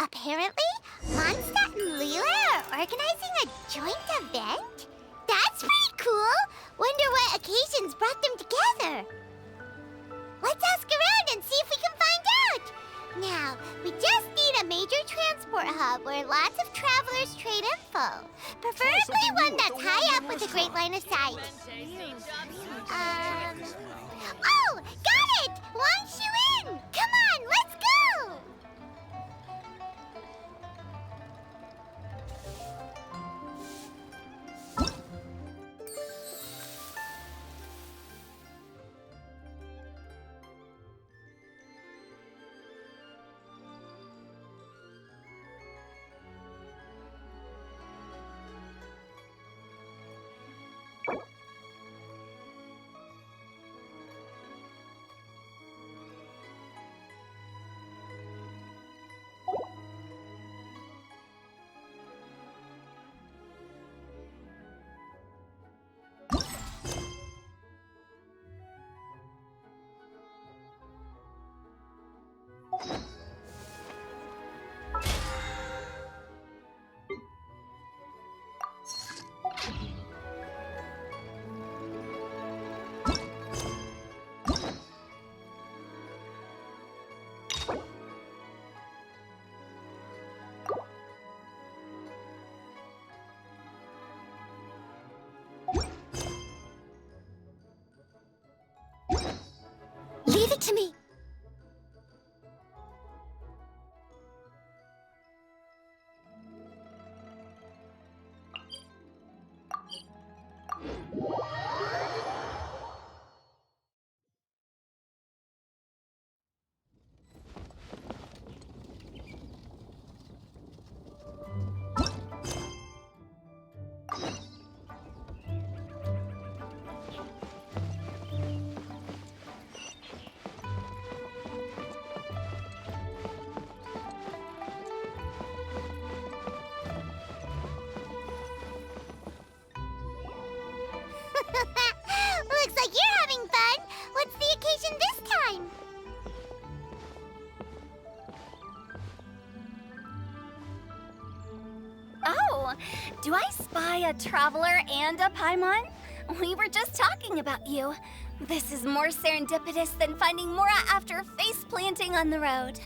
Apparently, Mondstadt and Lila are organizing a joint event? That's pretty cool! Wonder what occasions brought them together. Let's ask around and see if we can find out! Now, we just need a major transport hub where lots of travelers trade info. Preferably one that's high up with a great line of sight. Oh! Got it! Long Shoe Inn! Come on, let's go! Leave it to me. Looks like you're having fun. What's the occasion this time? Oh, do I spy a traveler and a Paimon? We were just talking about you. This is more serendipitous than finding Mora after face planting on the road.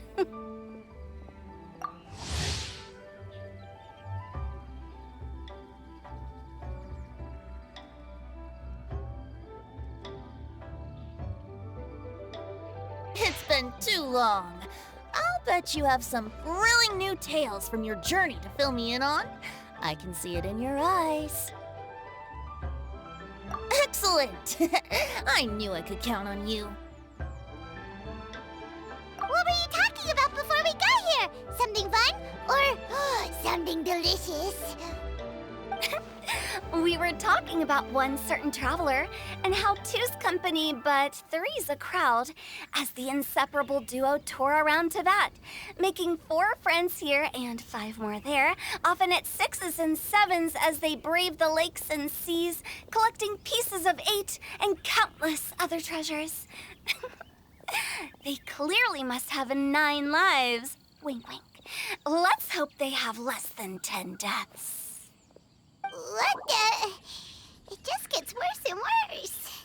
It's been too long. I'll bet you have some thrilling new tales from your journey to fill me in on. I can see it in your eyes. Excellent! I knew I could count on you. What were you talking about before we got here? Something fun? Or something delicious? We were talking about one certain traveler and how two's company but three's a crowd as the inseparable duo tour around Tibet, making 4 friends here and 5 more there, often at 6s and 7s as they brave the lakes and seas, collecting pieces of 8 and countless other treasures. They clearly must have 9 lives. Wink, wink. Let's hope they have less than 10 deaths. What the? It just gets worse and worse.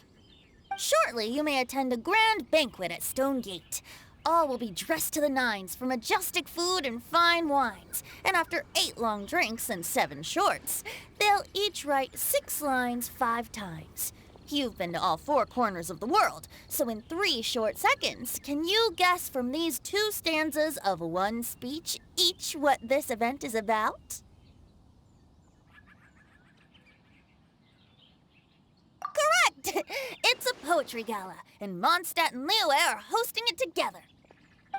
Shortly, you may attend a grand banquet at Stone Gate. All will be dressed to the nines for majestic food and fine wines. And after 8 long drinks and 7 shorts, they'll each write 6 lines 5 times. You've been to all 4 corners of the world, so in 3 short seconds, can you guess from these 2 stanzas of 1 speech each what this event is about? Correct! It's a poetry gala, and Mondstadt and Liyue are hosting it together.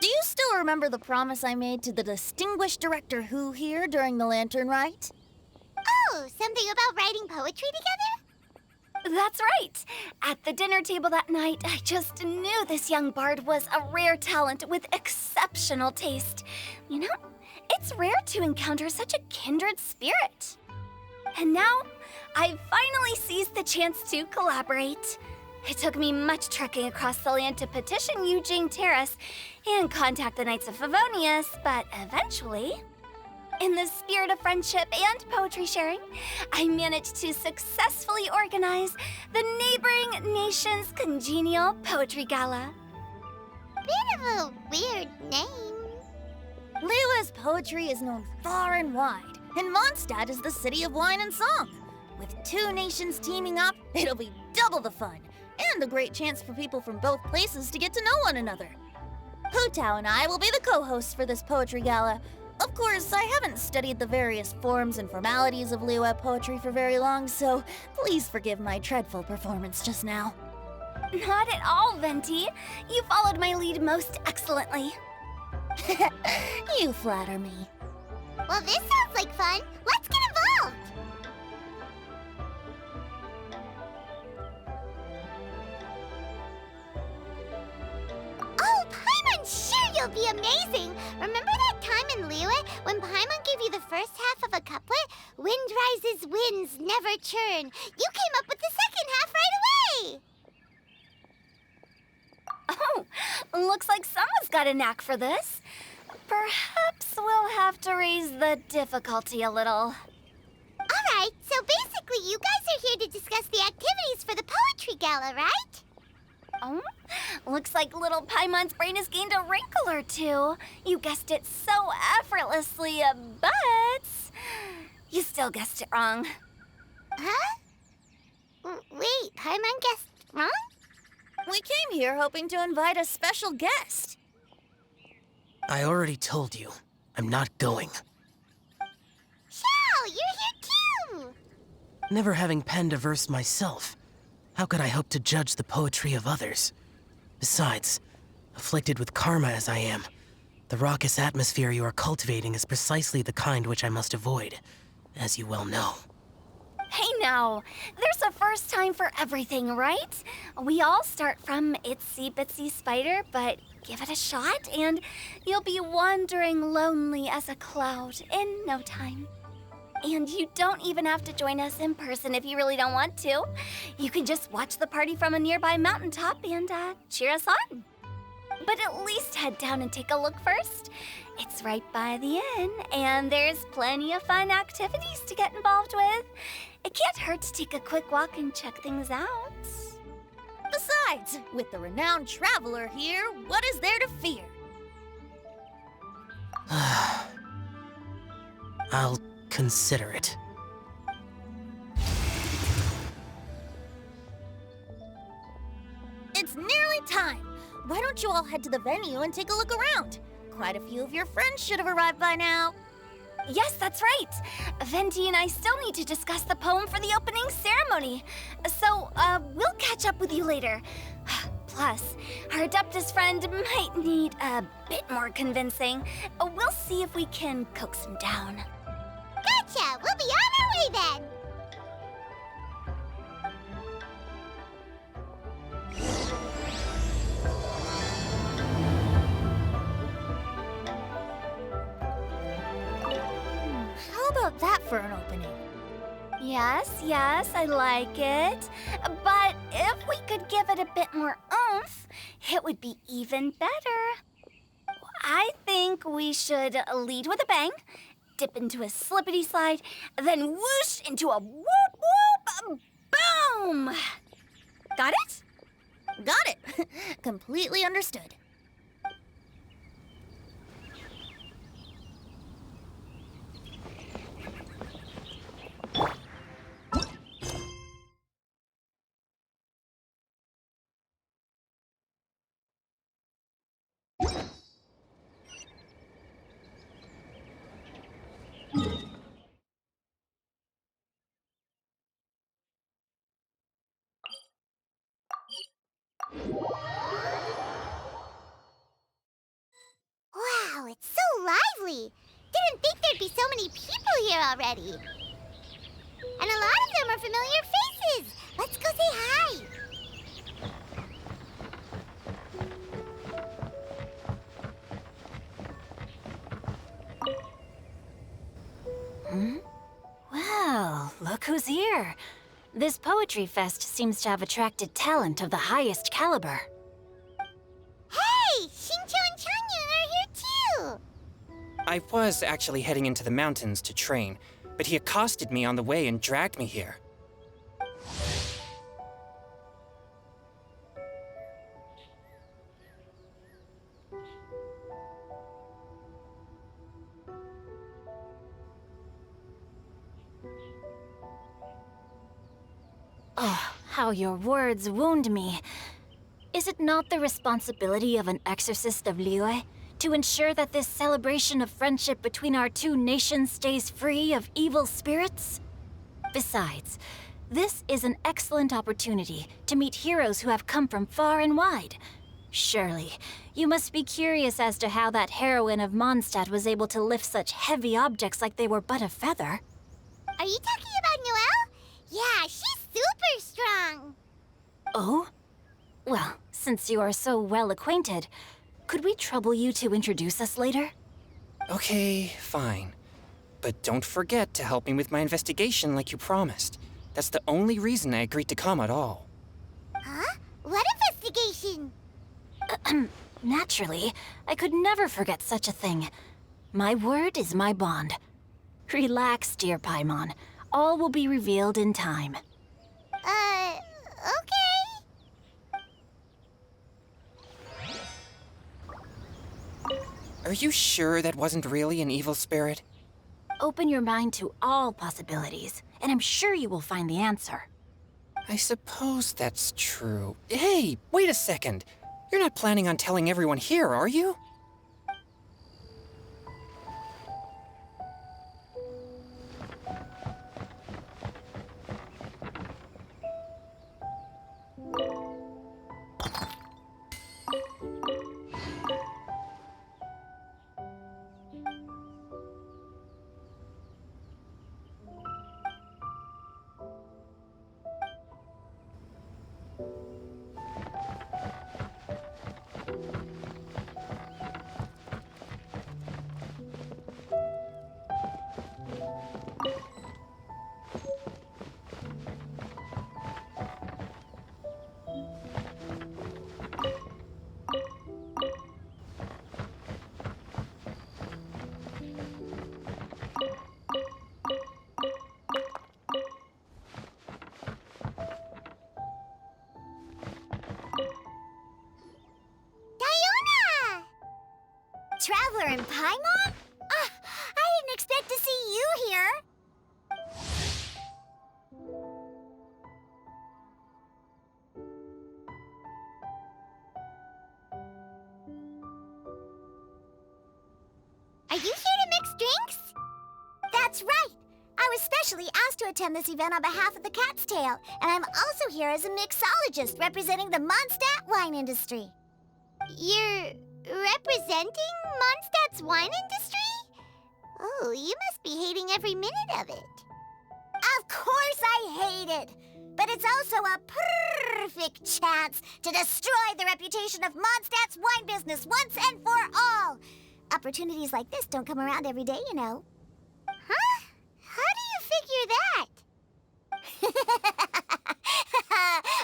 Do you still remember the promise I made to the distinguished director Who here during the lantern rite? Oh, something about writing poetry together? That's right. At the dinner table that night, I just knew this young bard was a rare talent with exceptional taste. You know, it's rare to encounter such a kindred spirit. And now, I've finally seized the chance to collaborate. It took me much trekking across the land to petition Eugene Terrace and contact the Knights of Favonius, but eventually, in the spirit of friendship and poetry sharing, I managed to successfully organize the neighboring nation's congenial poetry gala. Bit of a weird name. Liyue's poetry is known far and wide, and Mondstadt is the city of wine and song. With two nations teaming up, it'll be double the fun, and a great chance for people from both places to get to know one another. Hu Tao and I will be the co-hosts for this poetry gala. Of course, I haven't studied the various forms and formalities of Liyue poetry for very long, so please forgive my dreadful performance just now. Not at all, Venti. You followed my lead most excellently. You flatter me. Well, this sounds like fun. Let's get involved. Oh, Paimon, sure you'll be amazing. Remember that time in Liyue when Paimon gave you the first half of a couplet? Wind rises, winds never churn. You came up with the second half right away. Oh, looks like someone's got a knack for this. Perhaps we'll have to raise the difficulty a little. All right, so basically you guys are here to discuss the activities for the poetry gala, right? Oh, looks like little Paimon's brain has gained a wrinkle or two. You guessed it so effortlessly, but you still guessed it wrong. Huh? Wait, Paimon guessed wrong? We came here hoping to invite a special guest. I already told you. I'm not going. Xiao, you're here too! Never having penned a verse myself, how could I hope to judge the poetry of others? Besides, afflicted with karma as I am, the raucous atmosphere you are cultivating is precisely the kind which I must avoid, as you well know. Hey now, there's a first time for everything, right? We all start from itsy bitsy spider, but give it a shot and you'll be wandering lonely as a cloud in no time. And you don't even have to join us in person if you really don't want to. You can just watch the party from a nearby mountaintop and cheer us on. But at least head down and take a look first. It's right by the inn, and there's plenty of fun activities to get involved with. It can't hurt to take a quick walk and check things out. Besides, with the renowned traveler here, what is there to fear? I'll consider it. It's nearly time. Why don't you all head to the venue and take a look around? Quite a few of your friends should have arrived by now. Yes, that's right. Venti and I still need to discuss the poem for the opening ceremony. So, we'll catch up with you later. Plus, our Adeptus friend might need a bit more convincing. We'll see if we can coax him down. Gotcha! We'll be on our way then! How about that for an opening? Yes, I like it. But if we could give it a bit more oomph, it would be even better. I think we should lead with a bang, dip into a slippity slide, then whoosh into a whoop whoop boom! Got it? Got it. Completely understood. Wow, it's so lively! Didn't think there'd be so many people here already. And a lot of them are familiar faces. Let's go say hi. Well, look who's here. This poetry fest seems to have attracted talent of the highest caliber. Hey! Shincho and Chanyu are here too! I was actually heading into the mountains to train, but he accosted me on the way and dragged me here. Oh, how your words wound me. Is it not the responsibility of an exorcist of Liyue to ensure that this celebration of friendship between our two nations stays free of evil spirits? Besides, this is an excellent opportunity to meet heroes who have come from far and wide. Surely, you must be curious as to how that heroine of Mondstadt was able to lift such heavy objects like they were but a feather. Are you talking about Noelle? Yeah, she's super strong! Oh? Well, since you are so well acquainted, could we trouble you to introduce us later? Okay, fine. But don't forget to help me with my investigation like you promised. That's the only reason I agreed to come at all. Huh? What investigation? Naturally, I could never forget such a thing. My word is my bond. Relax, dear Paimon. All will be revealed in time. Okay. Are you sure that wasn't really an evil spirit? Open your mind to all possibilities, and I'm sure you will find the answer. I suppose that's true. Hey, wait a second. You're not planning on telling everyone here, are you? Diona! Traveler in Paimon? I didn't expect to see you here. Are you here to mix drinks? That's right. I was specially asked to attend this event on behalf of the Cat's Tail, and I'm also here as a mixologist representing the Mondstadt wine industry. You're representing Mondstadt's wine industry? Oh, you must be hating every minute of it. Of course I hate it! But it's also a perfect chance to destroy the reputation of Mondstadt's wine business once and for all! Opportunities like this don't come around every day, you know. Huh? How do you figure that?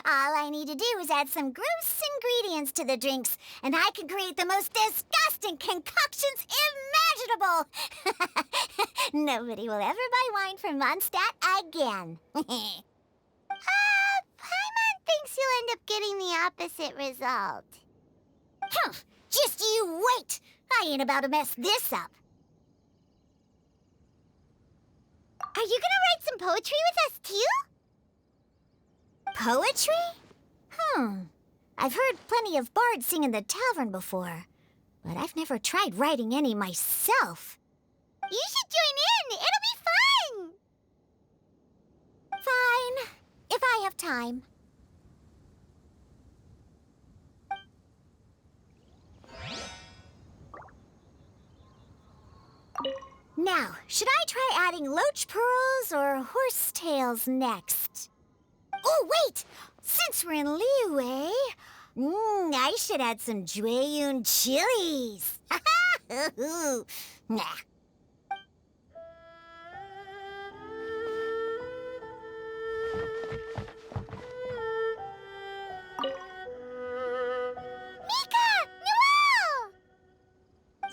All I need to do is add some gross ingredients to the drinks, and I can create the most disgusting concoctions imaginable! Nobody will ever buy wine from Mondstadt again. Paimon thinks you'll end up getting the opposite result. Huh, just you wait! I ain't about to mess this up. Are you gonna write some poetry with us, too? Poetry? I've heard plenty of bards sing in the tavern before, but I've never tried writing any myself. You should join in! It'll be fun! Fine, if I have time. Now, should I try adding loach pearls or horse tails next? Oh, wait! Since we're in Liyue, I should add some Jueyun chilies. Nah.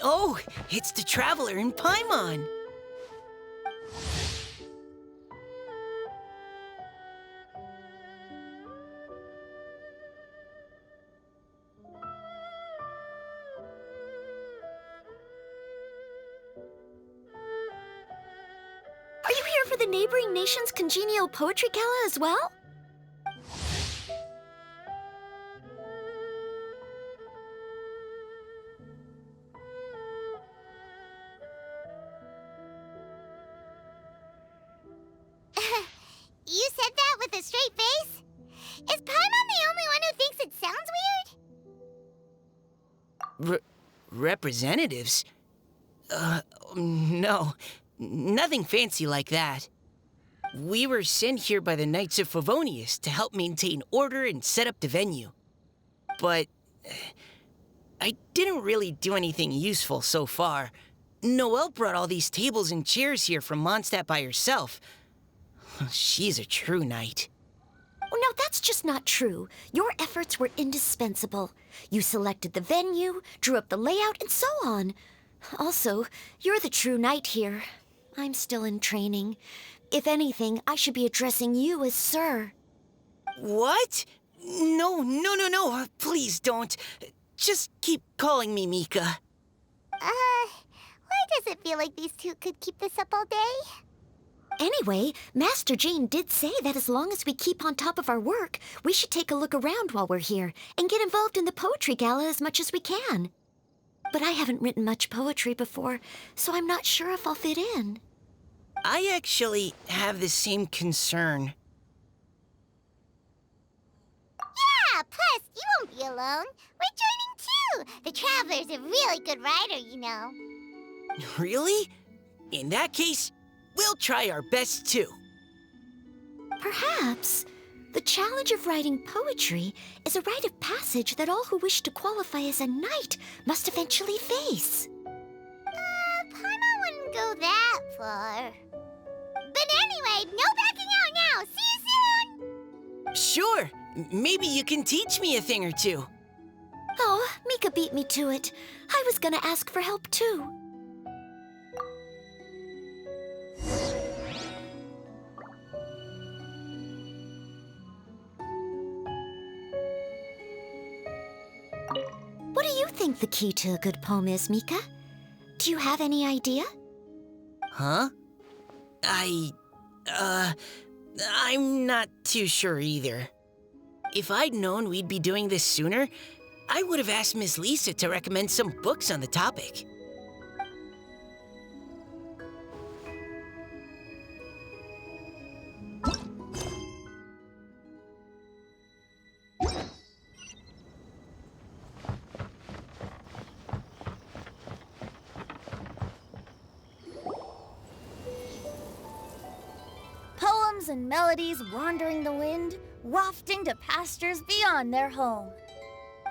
Oh, it's the Traveler in Paimon. Are you here for the neighboring nation's congenial poetry gala as well? You said that with a straight face? Is Paimon the only one who thinks it sounds weird? Representatives? No. Nothing fancy like that. We were sent here by the Knights of Favonius to help maintain order and set up the venue. But I didn't really do anything useful so far. Noelle brought all these tables and chairs here from Mondstadt by herself. She's a true knight. Oh, no, that's just not true. Your efforts were indispensable. You selected the venue, drew up the layout, and so on. Also, you're the true knight here. I'm still in training. If anything, I should be addressing you as Sir. What? No. Please don't. Just keep calling me Mika. Why does it feel like these two could keep this up all day? Anyway, Master Jane did say that as long as we keep on top of our work, we should take a look around while we're here and get involved in the poetry gala as much as we can. But I haven't written much poetry before, so I'm not sure if I'll fit in. I actually have the same concern. Yeah, plus, you won't be alone. We're joining too. The Traveler's a really good writer, you know. Really? In that case, we'll try our best too. Perhaps the challenge of writing poetry is a rite of passage that all who wish to qualify as a knight must eventually face. Paimon wouldn't go that far. But anyway, no backing out now. See you soon! Sure. Maybe you can teach me a thing or two. Oh, Mika beat me to it. I was gonna ask for help too. What do you think the key to a good poem is, Mika? Do you have any idea? Huh? I'm not too sure either. If I'd known we'd be doing this sooner, I would have asked Miss Lisa to recommend some books on the topic. Poems and melodies wandering the wind, wafting to pastures beyond their home.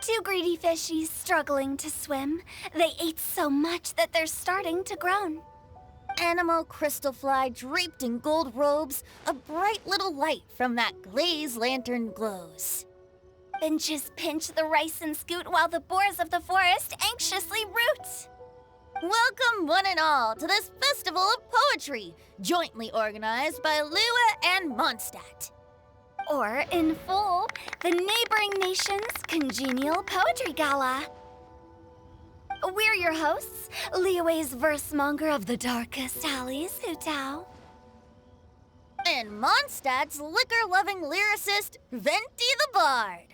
Two greedy fishies struggling to swim. They ate so much that they're starting to groan. Animal crystal fly draped in gold robes, a bright little light from that glazed lantern glows. Finches pinch the rice and scoot while the boars of the forest anxiously root. Welcome one and all to this festival of poetry, jointly organized by Lua and Mondstadt. Or, in full, the neighboring nation's congenial poetry gala. We're your hosts, Liyue's verse-monger of the darkest alleys, Hutao. And Mondstadt's liquor-loving lyricist, Venti the Bard.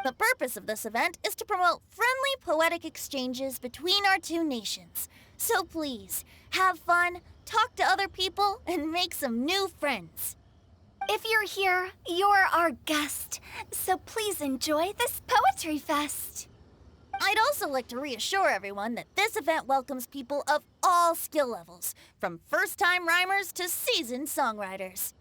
The purpose of this event is to promote friendly poetic exchanges between our two nations. So please, have fun, talk to other people, and make some new friends. If you're here, you're our guest, so please enjoy this poetry fest. I'd also like to reassure everyone that this event welcomes people of all skill levels, from first-time rhymers to seasoned songwriters.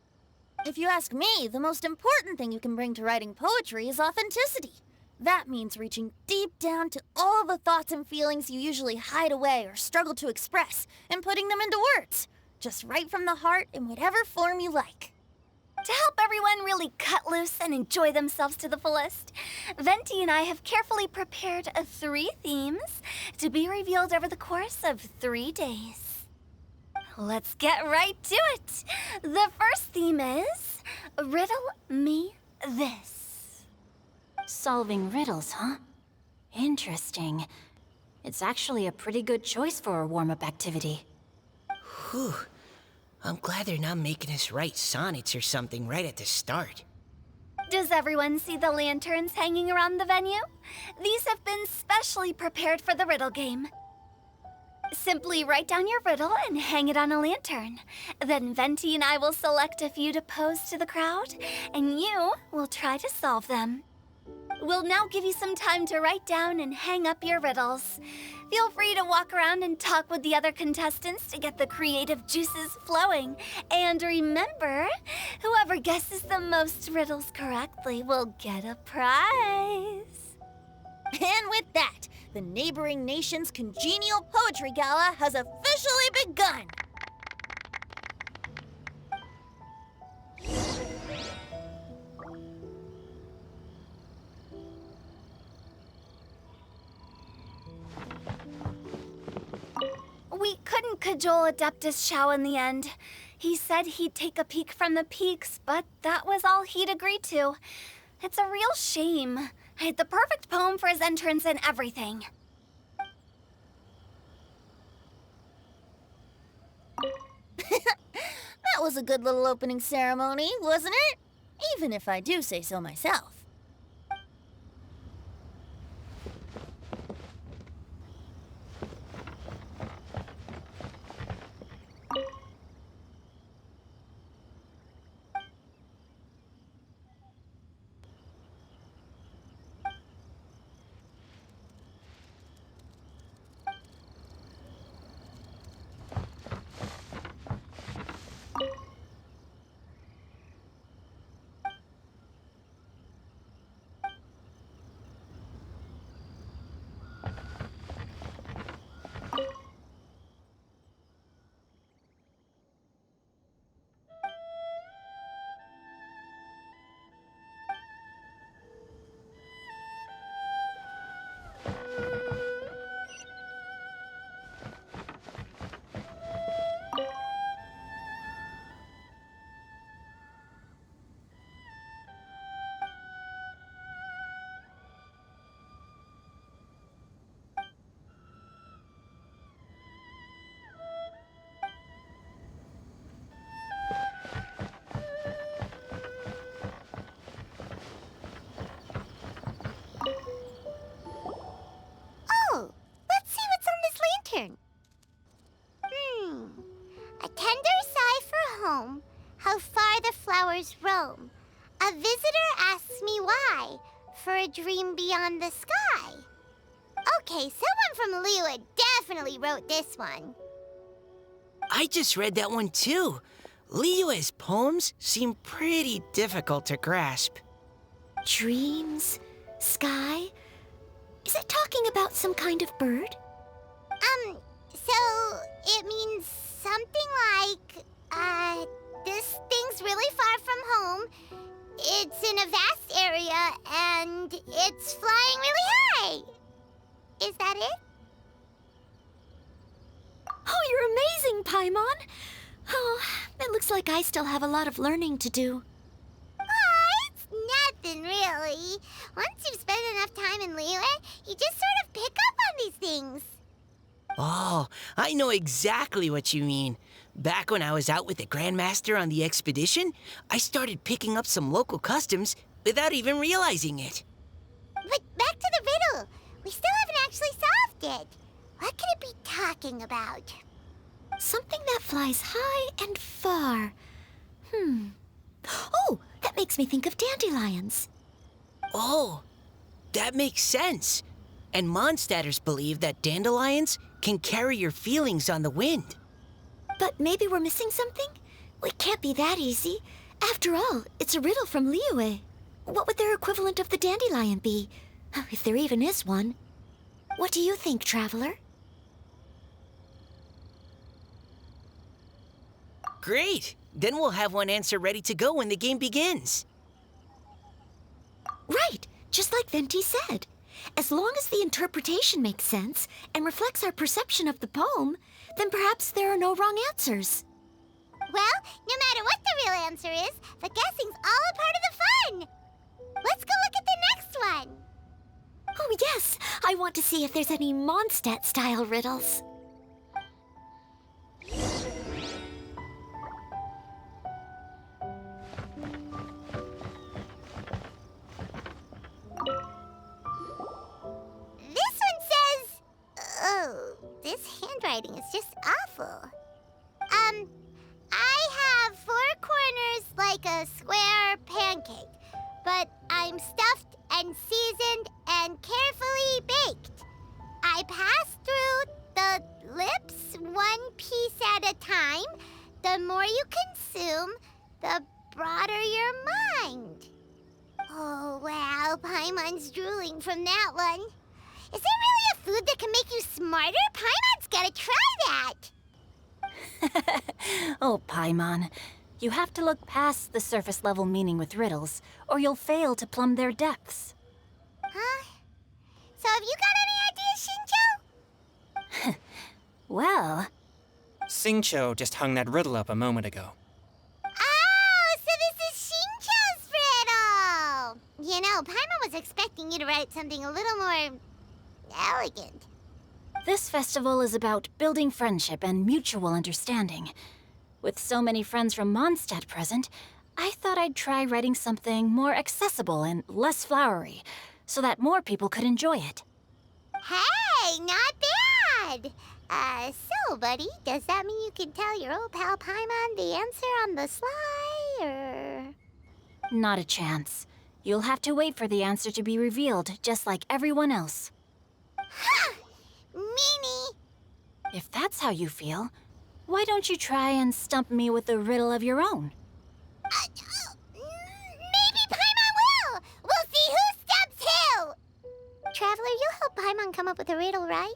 If you ask me, the most important thing you can bring to writing poetry is authenticity. That means reaching deep down to all the thoughts and feelings you usually hide away or struggle to express, and putting them into words, just right from the heart in whatever form you like. To help everyone really cut loose and enjoy themselves to the fullest, Venti and I have carefully prepared 3 themes to be revealed over the course of 3 days. Let's get right to it. The first theme is Riddle Me This. Solving riddles, huh? Interesting. It's actually a pretty good choice for a warm-up activity. Whew. I'm glad they're not making us write sonnets or something right at the start. Does everyone see the lanterns hanging around the venue? These have been specially prepared for the riddle game. Simply write down your riddle and hang it on a lantern. Then Venti and I will select a few to pose to the crowd, and you will try to solve them. We'll now give you some time to write down and hang up your riddles. Feel free to walk around and talk with the other contestants to get the creative juices flowing. And remember, whoever guesses the most riddles correctly will get a prize. And with that, the neighboring nation's congenial poetry gala has officially begun. We couldn't cajole Adeptus Shao in the end. He said he'd take a peek from the peaks, but that was all he'd agreed to. It's a real shame. I had the perfect poem for his entrance and everything. That was a good little opening ceremony, wasn't it? Even if I do say so myself. Oh, let's see what's on this lantern. A tender sigh for home, how far the flowers roam. A visitor asks me why, for a dream beyond the sky. Okay, someone from Liyue definitely wrote this one. I just read that one too. Liyue's poems seem pretty difficult to grasp. Dreams? Sky? Is it talking about some kind of bird? So it means something like, this thing's really far from home. It's in a vast area, and it's flying really high. Is that it? Oh, you're amazing, Paimon! Oh, it looks like I still have a lot of learning to do. It's nothing really. Once you've spent enough time in Liyue, you just sort of pick up on these things. Oh, I know exactly what you mean. Back when I was out with the Grandmaster on the expedition, I started picking up some local customs without even realizing it. But back to the riddle. We still haven't actually solved it. What could it be talking about? Something that flies high and far. Oh, that makes me think of dandelions. Oh, that makes sense. And Mondstadters believe that dandelions can carry your feelings on the wind. But maybe we're missing something? It can't be that easy. After all, it's a riddle from Liyue. What would their equivalent of the dandelion be? If there even is one. What do you think, Traveler? Great! Then we'll have one answer ready to go when the game begins. Right, just like Venti said. As long as the interpretation makes sense and reflects our perception of the poem, then perhaps there are no wrong answers. Well, no matter what the real answer is, the guessing's all a part of the fun. Let's go look at the next one. Oh, yes, I want to see if there's any Mondstadt-style riddles. This one says... Oh, this handwriting is just awful. I have 4 corners like a square pancake, but I'm stuffed and seasoned and carefully baked. I pass through the lips 1 piece at a time. The more you consume, the broader your mind. Oh, wow, Paimon's drooling from that one. Is there really a food that can make you smarter? Paimon's gotta try that. Oh, Paimon. You have to look past the surface-level meaning with riddles, or you'll fail to plumb their depths. Huh? So have you got any ideas, Shinjo? Well, Xingqiu just hung that riddle up a moment ago. Oh, so this is Shinjo's riddle! You know, Paimon was expecting you to write something a little more... elegant. this festival is about building friendship and mutual understanding. With so many friends from Mondstadt present, I thought I'd try writing something more accessible and less flowery, so that more people could enjoy it. Hey, not bad! So, buddy, does that mean you can tell your old pal Paimon the answer on the sly, or...? Not a chance. You'll have to wait for the answer to be revealed, just like everyone else. Ha! Meanie! If that's how you feel, why don't you try and stump me with a riddle of your own? Maybe Paimon will! We'll see who stumps who! Traveler, you'll help Paimon come up with a riddle, right?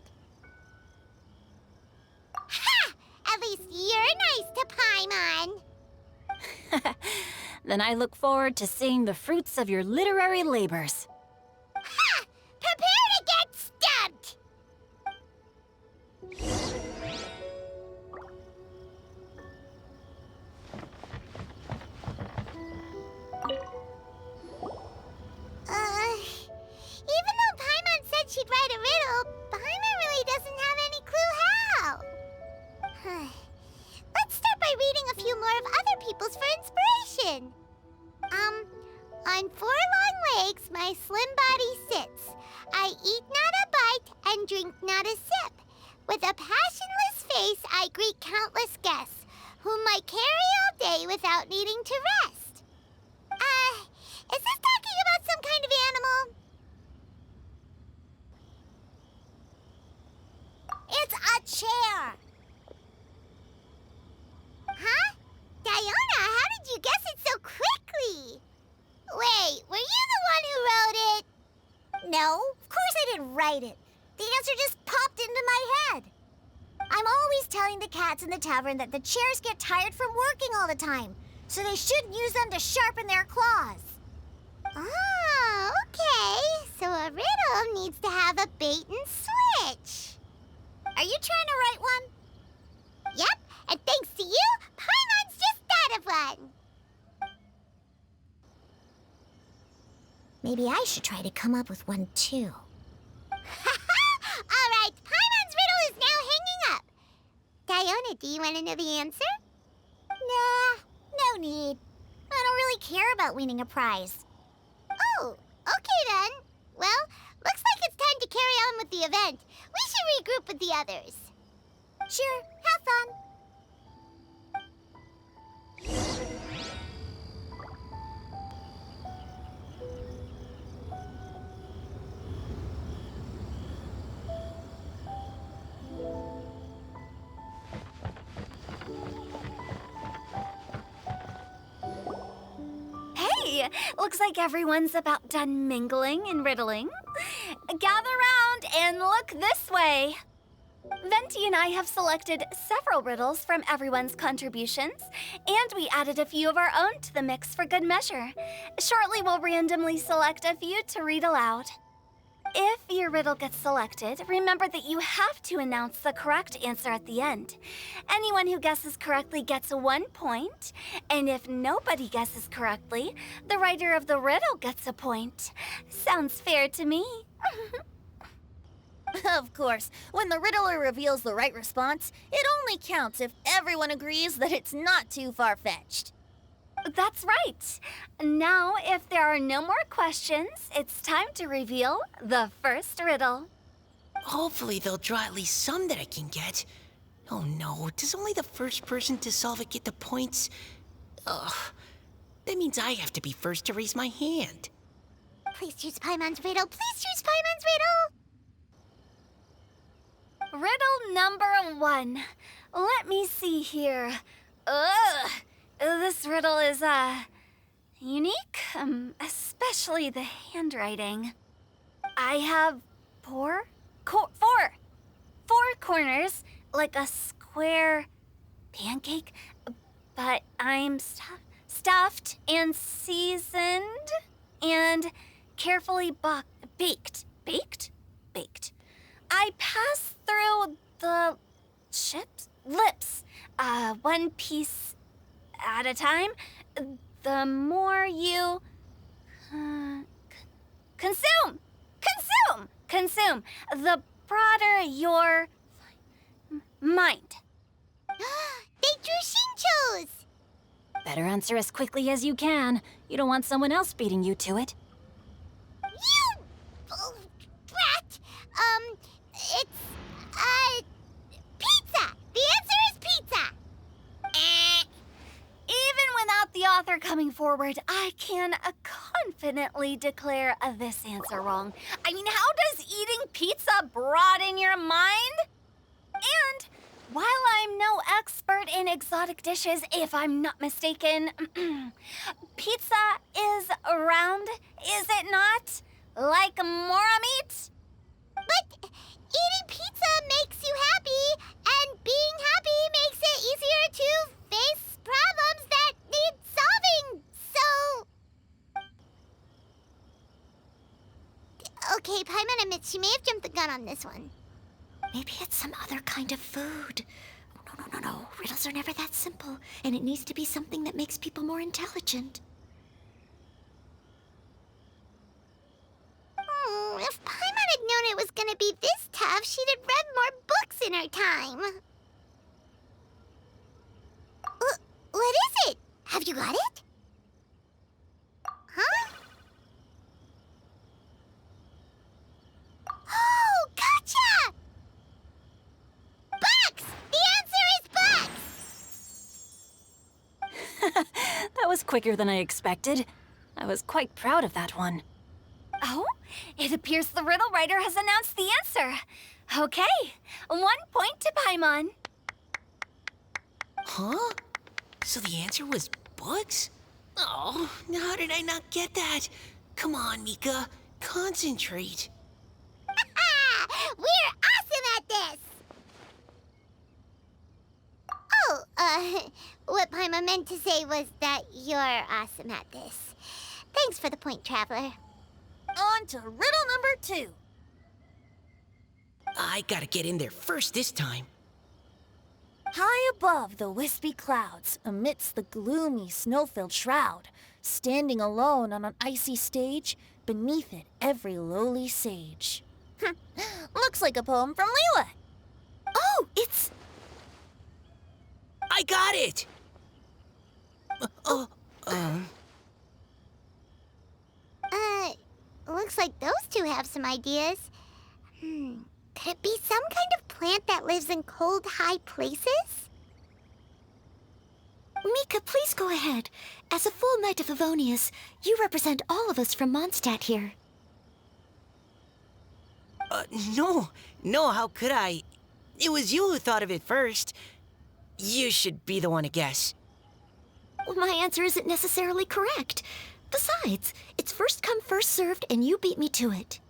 Ha! At least you're nice to Paimon! Then I look forward to seeing the fruits of your literary labors. Ha! Prepare to get stumped! Even though Paimon said she'd write a riddle, Paimon really doesn't have any clue how. Let's start by reading a few more of other people's for inspiration. On 4 long legs, my slim body sits. I eat not a bite and drink not a sip. With a passionless face, I greet countless guests, whom I carry all day without needing to rest. Is this talking about some kind of animal? It's a chair. Huh? Diona, how did you guess it so quickly? Wait, were you the one who wrote it? No, of course I didn't write it. The answer just popped into my head. I'm always telling the cats in the tavern that the chairs get tired from working all the time, so they shouldn't use them to sharpen their claws. Oh, okay. So a riddle needs to have a bait and switch. Are you trying to write one? Yep, and thanks to you, Paimon's just thought of one. Maybe I should try to come up with one, too. All right, Paimon's riddle is now hanging up. Diona, do you want to know the answer? Nah, no need. I don't really care about winning a prize. Oh, okay then. Well, looks like it's time to carry on with the event. We should regroup with the others. Sure, have fun. Hey, looks like everyone's about done mingling and riddling. Gather round and look this way. Venti and I have selected several riddles from everyone's contributions, and we added a few of our own to the mix for good measure. Shortly, we'll randomly select a few to read aloud. If your riddle gets selected, remember that you have to announce the correct answer at the end. Anyone who guesses correctly gets 1 point, and if nobody guesses correctly, the writer of the riddle gets a point. Sounds fair to me. Of course, when the riddler reveals the right response, it only counts if everyone agrees that it's not too far-fetched. That's right. Now, if there are no more questions, it's time to reveal the first riddle. Hopefully they'll draw at least some that I can get. Oh no, does only the first person to solve it get the points? Ugh, that means I have to be first to raise my hand. Please choose Paimon's riddle. Please choose Paimon's riddle. Riddle number 1. Let me see here. Ugh, this riddle is, unique, especially the handwriting. I have four corners, like a square pancake, but I'm stuffed and seasoned and carefully baked. Baked. I pass through the lips, one piece at a time. The more you consume, the broader your mind. They drew Shinchos! Better answer as quickly as you can. You don't want someone else beating you to it. You brat! It's, pizza! The answer is pizza! Even without the author coming forward, I can confidently declare this answer wrong. I mean, how does eating pizza broaden your mind? And while I'm no expert in exotic dishes, if I'm not mistaken, pizza is round, is it not? Like mora meat? But eating pizza makes you happy, and being happy makes it easier to face problems that need solving, so... Okay, Paimon admits she may have jumped the gun on this one. Maybe it's some other kind of food. No. Riddles are never that simple, and it needs to be something that makes people more intelligent. If Paimon had known it was gonna be this tough, she'd have read more books in her time. What is it? Have you got it? Huh? Oh, gotcha! Bucks! The answer is bucks! That was quicker than I expected. I was quite proud of that one. Oh, it appears the riddle writer has announced the answer. Okay, 1 point to Paimon. Huh? So the answer was bugs? Oh, how did I not get that? Come on, Mika, concentrate. We're awesome at this! Oh, what Paimon meant to say was that you're awesome at this. Thanks for the point, Traveler. On to riddle number 2. I gotta get in there first this time. High above the wispy clouds, amidst the gloomy snow-filled shroud, standing alone on an icy stage, beneath it every lowly sage. Looks like a poem from Liyue. Oh, it's... I got it! Looks like those two have some ideas. Could it be some kind of plant that lives in cold, high places? Mika, please go ahead. As a full Knight of Favonius, you represent all of us from Mondstadt here. No, how could I? It was you who thought of it first. You should be the one to guess. Well, my answer isn't necessarily correct. Besides, it's first come, first served, and you beat me to it.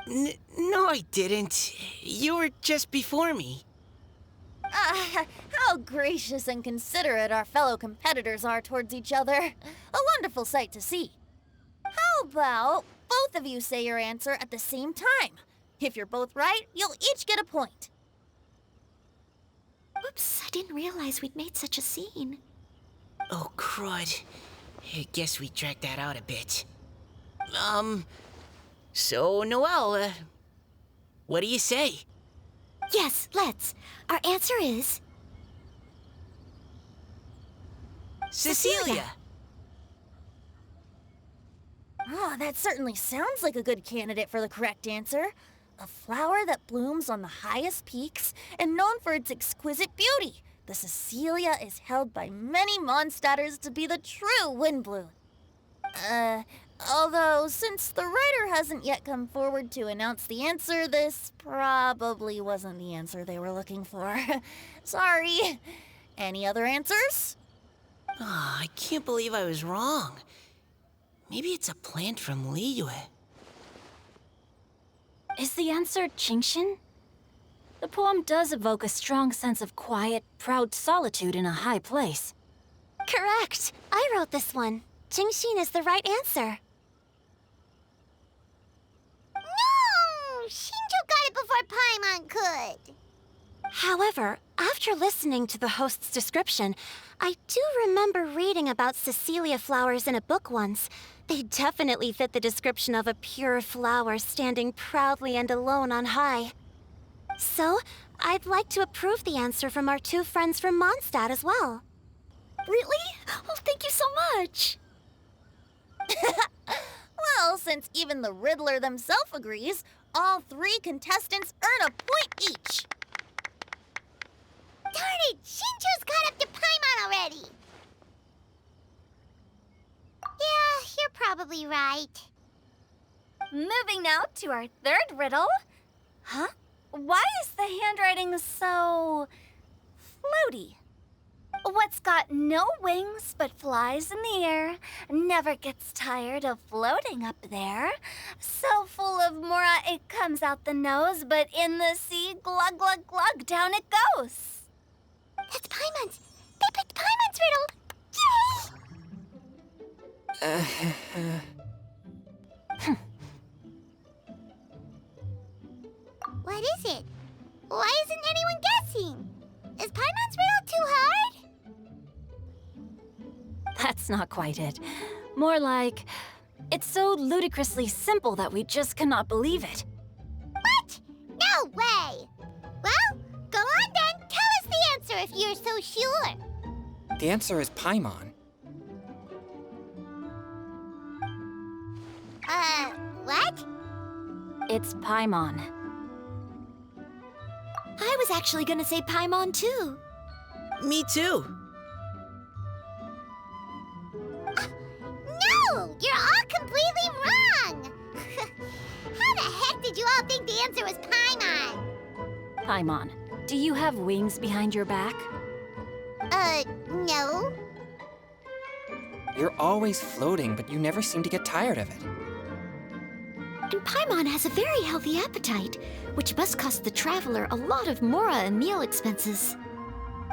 No, I didn't. You were just before me. How gracious and considerate our fellow competitors are towards each other. A wonderful sight to see. How about both of you say your answer at the same time? If you're both right, you'll each get a point. Oops, I didn't realize we'd made such a scene. Oh, crud. I guess we dragged that out a bit. So, Noelle, what do you say? Yes, let's. Our answer is... Cecilia! Oh, that certainly sounds like a good candidate for the correct answer. A flower that blooms on the highest peaks and known for its exquisite beauty. The Cecilia is held by many Mondstadters to be the true Windbloom. Although, since the writer hasn't yet come forward to announce the answer, this probably wasn't the answer they were looking for. Sorry. Any other answers? Oh, I can't believe I was wrong. Maybe it's a plant from Liyue. Is the answer Genshin? The poem does evoke a strong sense of quiet, proud solitude in a high place. Correct. I wrote this one. Genshin is the right answer. No! Shinjo got it before Paimon could. However, after listening to the host's description, I do remember reading about Cecilia flowers in a book once. They definitely fit the description of a pure flower standing proudly and alone on high. So, I'd like to approve the answer from our two friends from Mondstadt as well. Really? Oh, thank you so much. Well, since even the Riddler themselves agrees, all three contestants earn a point each. Darn it! Shinjo's caught up to Paimon already! Yeah, you're probably right. Moving now to our third riddle. Huh? Why is the handwriting so... floaty? What's got no wings but flies in the air, never gets tired of floating up there. So full of mora it comes out the nose, but in the sea, glug glug glug, down it goes. That's Paimon's! They picked Paimon's riddle! Yay! What is it? Why isn't anyone guessing? Is Paimon's riddle too hard? That's not quite it. More like, it's so ludicrously simple that we just cannot believe it. What? No way! Well, go on then. Tell us the answer if you're so sure. The answer is Paimon. What? It's Paimon. I was actually gonna say Paimon too. Me too. No! You're all completely wrong! How the heck did you all think the answer was Paimon? Paimon, do you have wings behind your back? No. You're always floating, but you never seem to get tired of it. And Paimon has a very healthy appetite, which must cost the traveler a lot of mora and meal expenses.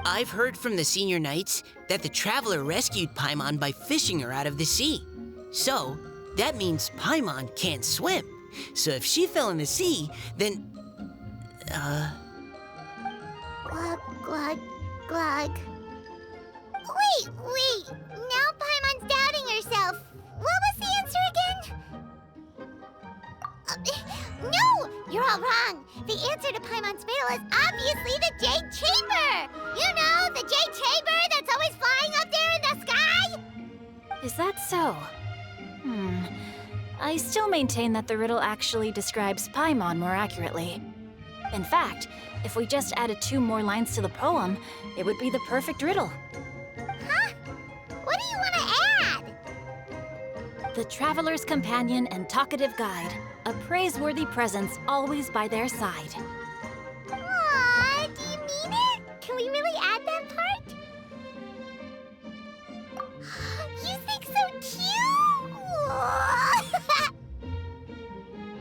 I've heard from the senior knights that the traveler rescued Paimon by fishing her out of the sea. So, that means Paimon can't swim. So if she fell in the sea, then... Glug, glug, glug. Wait! Now Paimon's doubting herself. What was the answer again? No! You're all wrong. The answer to Paimon's riddle is obviously the Jade Chamber! You know, the Jade Chamber that's always flying up there in the sky? Is that so? I still maintain that the riddle actually describes Paimon more accurately. In fact, if we just added 2 more lines to the poem, it would be the perfect riddle. Huh? What do you want to add? The traveler's companion and talkative guide, a praiseworthy presence always by their side. Aw, do you mean it? Can we really add that part? You think so cute?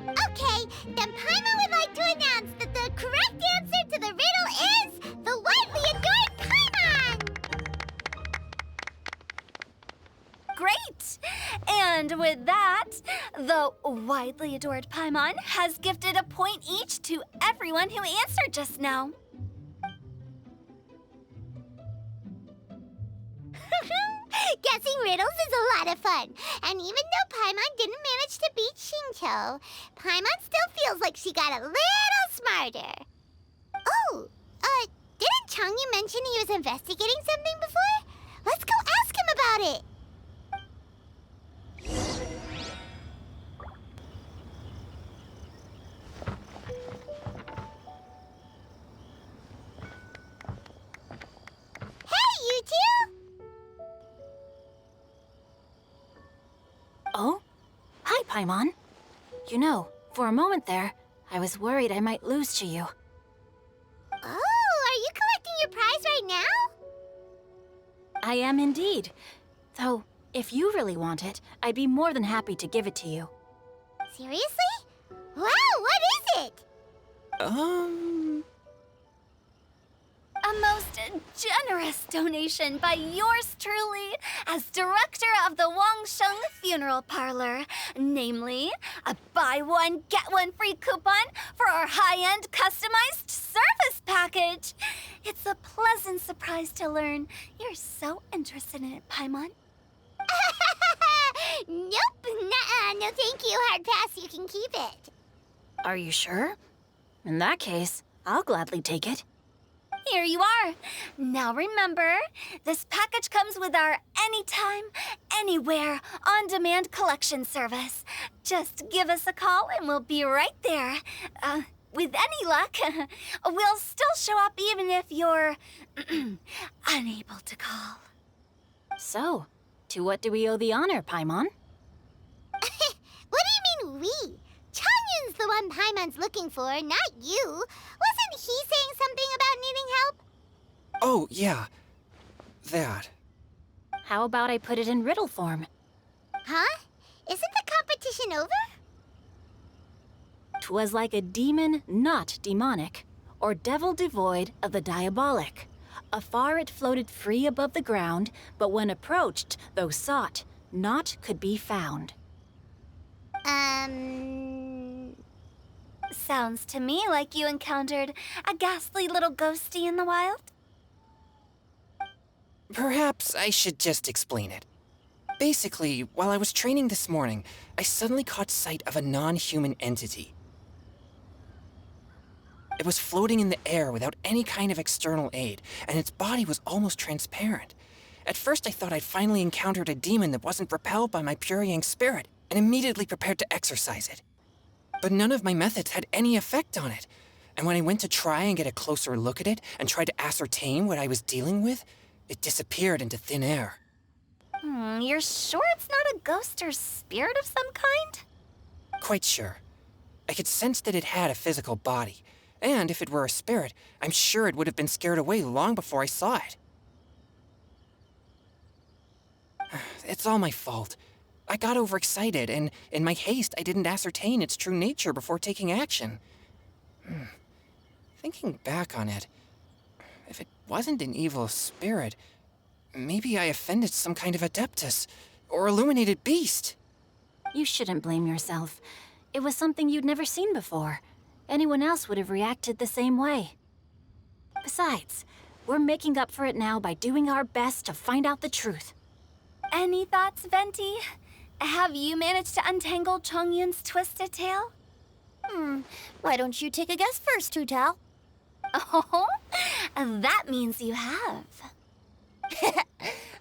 Okay, the with that, the widely adored Paimon has gifted a point each to everyone who answered just now. Guessing riddles is a lot of fun. And even though Paimon didn't manage to beat Shinto, Paimon still feels like she got a little smarter. Oh, didn't Changyu mention he was investigating something before? Let's go ask him about it. Hey, you two! Oh? Hi, Paimon. You know, for a moment there, I was worried I might lose to you. Oh, are you collecting your prize right now? I am indeed. Though, if you really want it, I'd be more than happy to give it to you. Seriously? Wow, what is it? A most generous donation by yours truly as director of the Wangsheng Funeral Parlor. Namely, a buy one, get one free coupon for our high-end customized service package. It's a pleasant surprise to learn you're so interested in it, Paimon. Nope, nuh-uh, no thank you, hard pass, you can keep it. Are you sure? In that case, I'll gladly take it. Here you are. Now remember, this package comes with our anytime, anywhere, on-demand collection service. Just give us a call and we'll be right there. With any luck, we'll still show up even if you're unable to call. So, to what do we owe the honor, Paimon? What do you mean we? Changyun's the one Paimon's looking for, not you. Wasn't he saying something about needing help? Oh, yeah. That. How about I put it in riddle form? Huh? Isn't the competition over? 'Twas like a demon not demonic, or devil devoid of the diabolic. Afar it floated free above the ground, but when approached, though sought, naught could be found. Sounds to me like you encountered a ghastly little ghosty in the wild. Perhaps I should just explain it. Basically, while I was training this morning, I suddenly caught sight of a non-human entity. It was floating in the air without any kind of external aid, and its body was almost transparent. At first I thought I'd finally encountered a demon that wasn't repelled by my pure yang spirit, and immediately prepared to exorcise it. But none of my methods had any effect on it, and when I went to try and get a closer look at it and try to ascertain what I was dealing with, it disappeared into thin air. You're sure it's not a ghost or spirit of some kind? Quite sure. I could sense that it had a physical body, and if it were a spirit, I'm sure it would have been scared away long before I saw it. It's all my fault. I got overexcited, and in my haste, I didn't ascertain its true nature before taking action. Thinking back on it, if it wasn't an evil spirit, maybe I offended some kind of adeptus or illuminated beast. You shouldn't blame yourself. It was something you'd never seen before. Anyone else would have reacted the same way. Besides, we're making up for it now by doing our best to find out the truth. Any thoughts, Venti? Have you managed to untangle Chongyun's twisted tail? Why don't you take a guess first, Tutal? Oh, that means you have.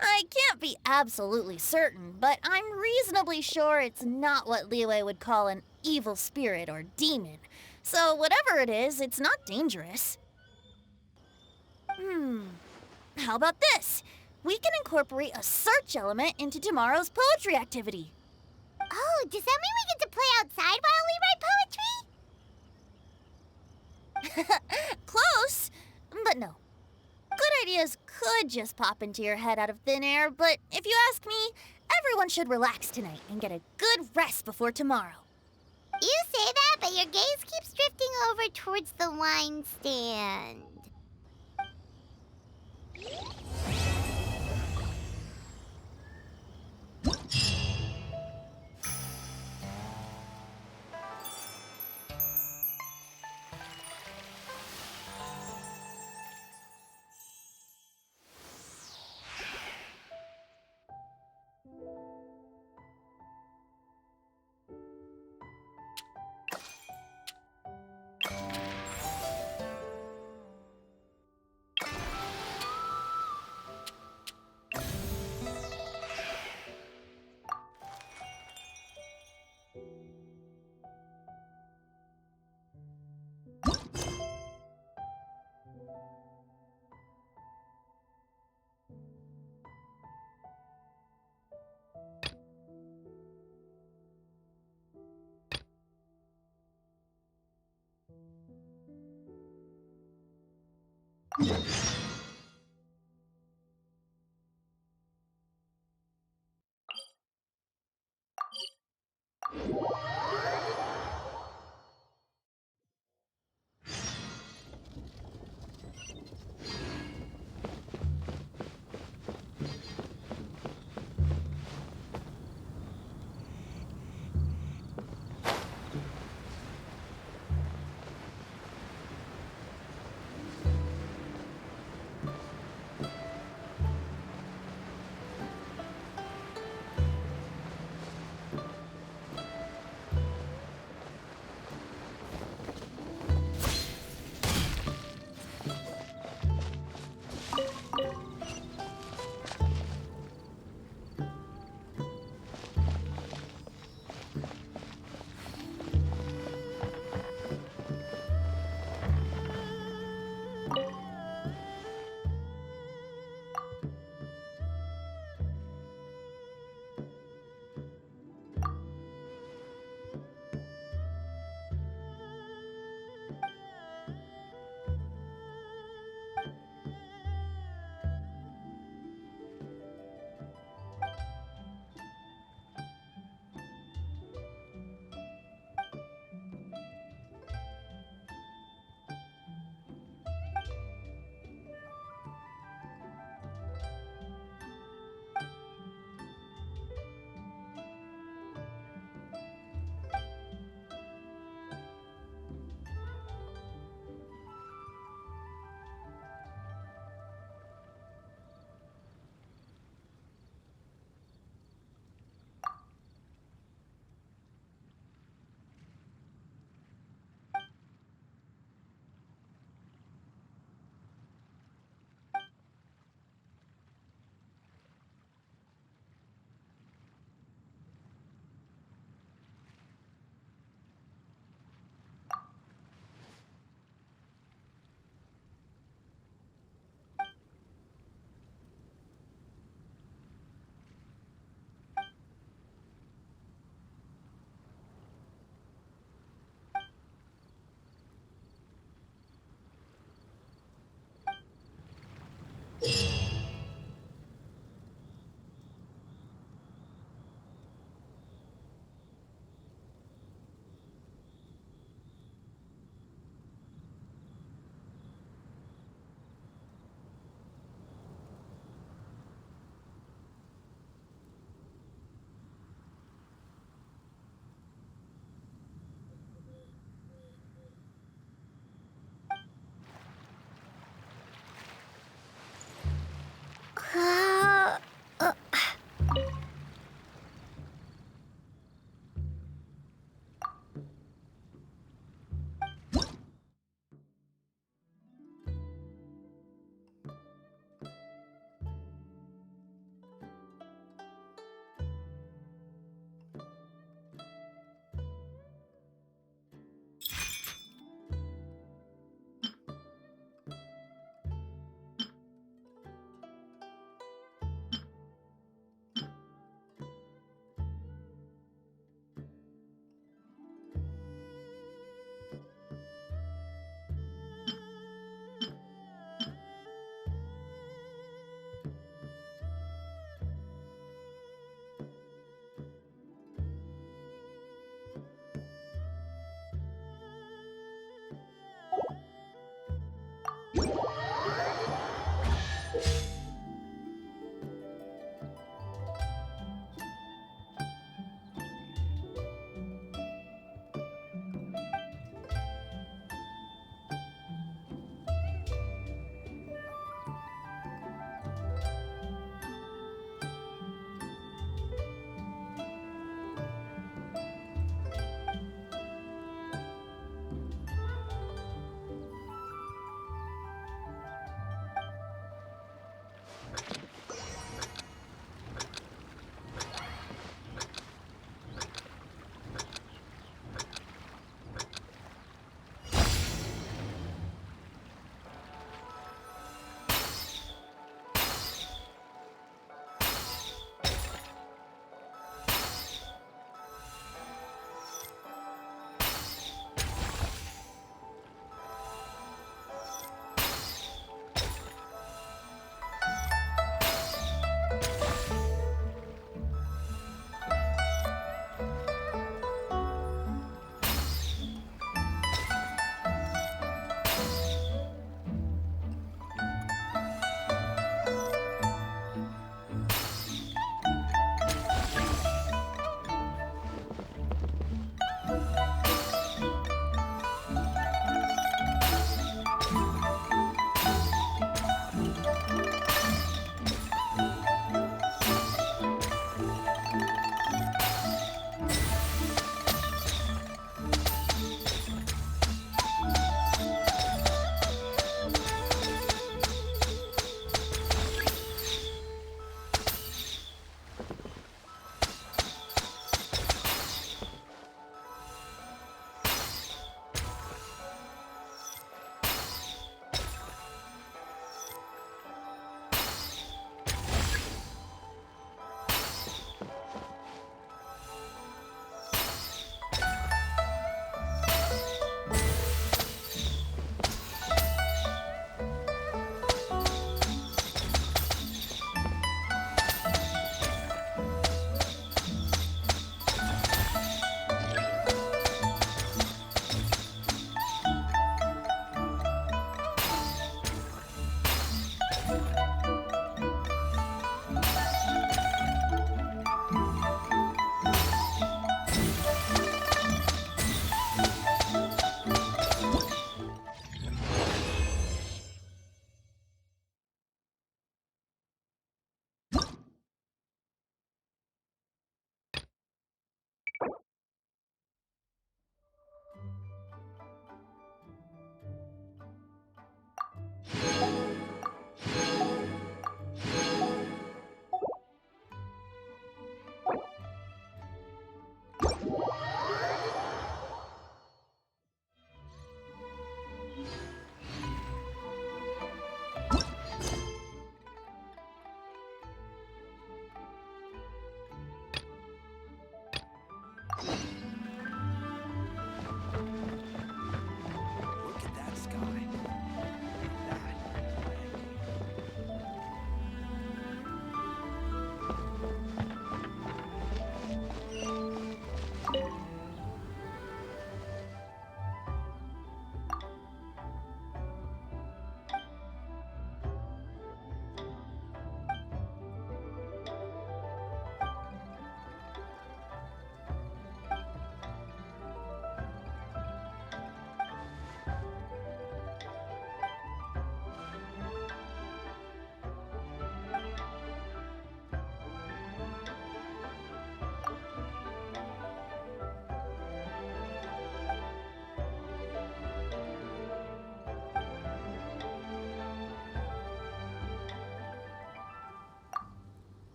I can't be absolutely certain, but I'm reasonably sure it's not what Liyue would call an evil spirit or demon. So whatever it is, it's not dangerous. How about this? We can incorporate a search element into tomorrow's poetry activity. Oh, does that mean we get to play outside while we write poetry? Close, but no. Good ideas could just pop into your head out of thin air, but if you ask me, everyone should relax tonight and get a good rest before tomorrow. You say that, but your gaze keeps drifting over towards the wine stand.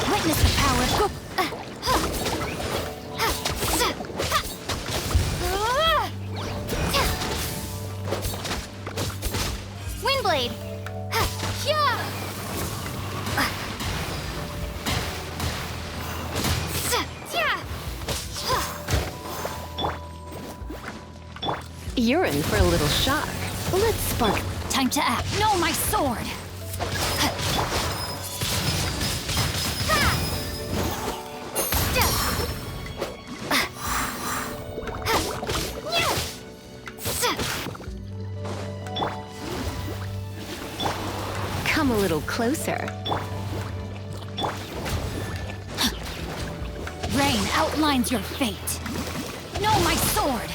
Witness the power. Windblade! You're in for a little shock. Let's spark. Time to act. No, my sword! Come a little closer. Rain outlines your fate. No, my sword!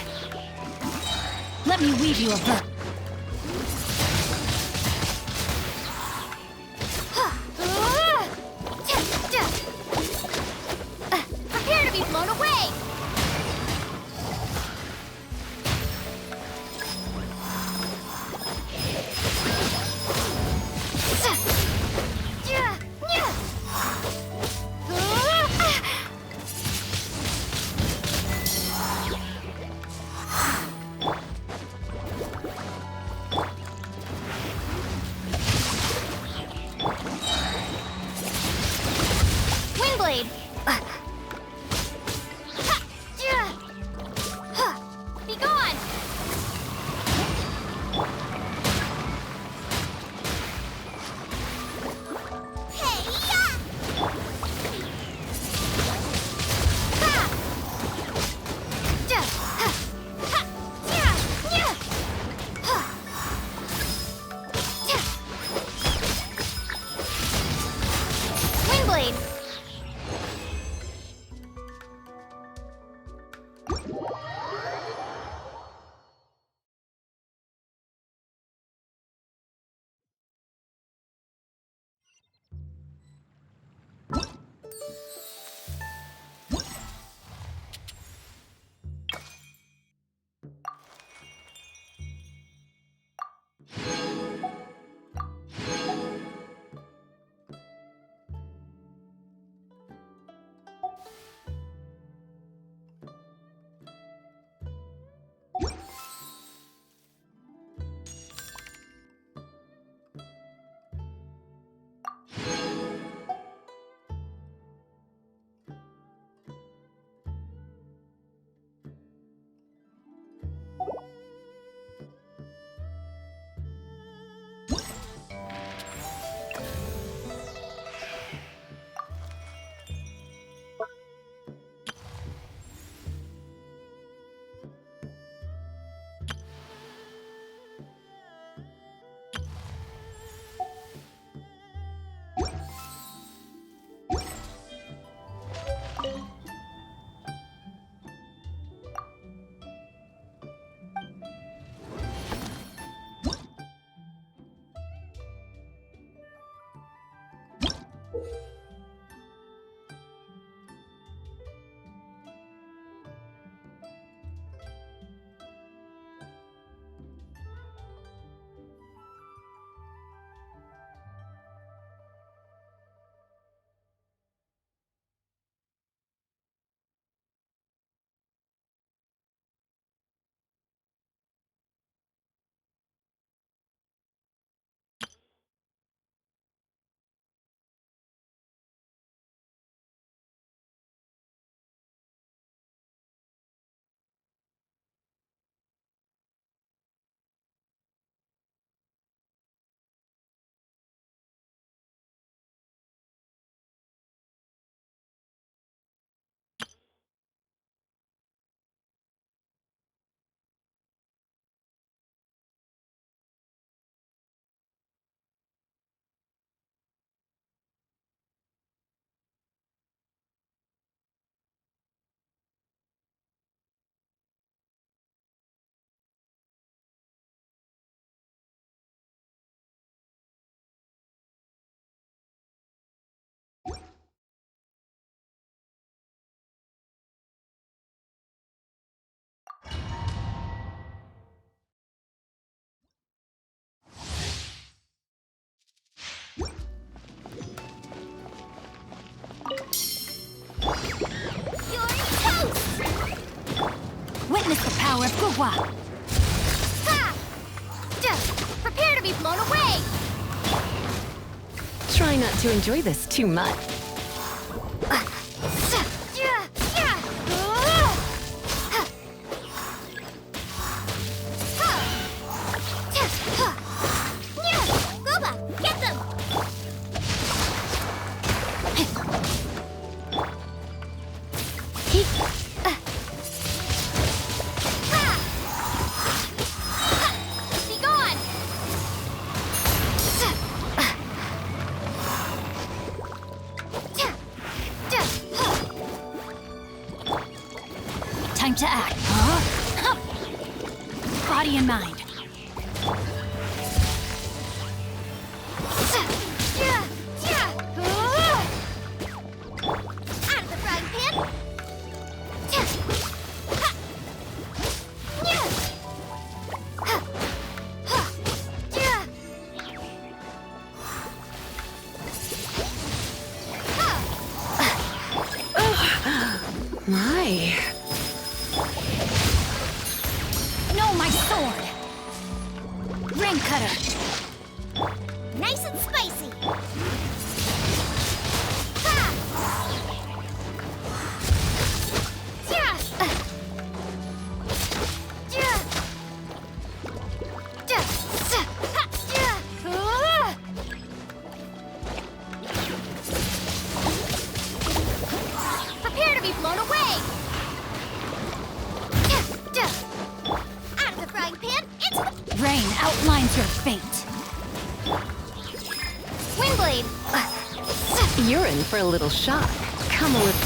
Let me weave you a verse. Prepare to be blown away! power of Gugwa! Ha! Prepare to be blown away! Try not to enjoy this too much. Gooba, get them! Be gone! Time to act. Huh? Body and mind. Out of the frying pan! My. No, my sword! Ring cutter! Nice and spicy! Prepare to be blown away! Out of the frying pan, into the Rain outlines your fate. Windblade! You're in for a little shock. Come a little.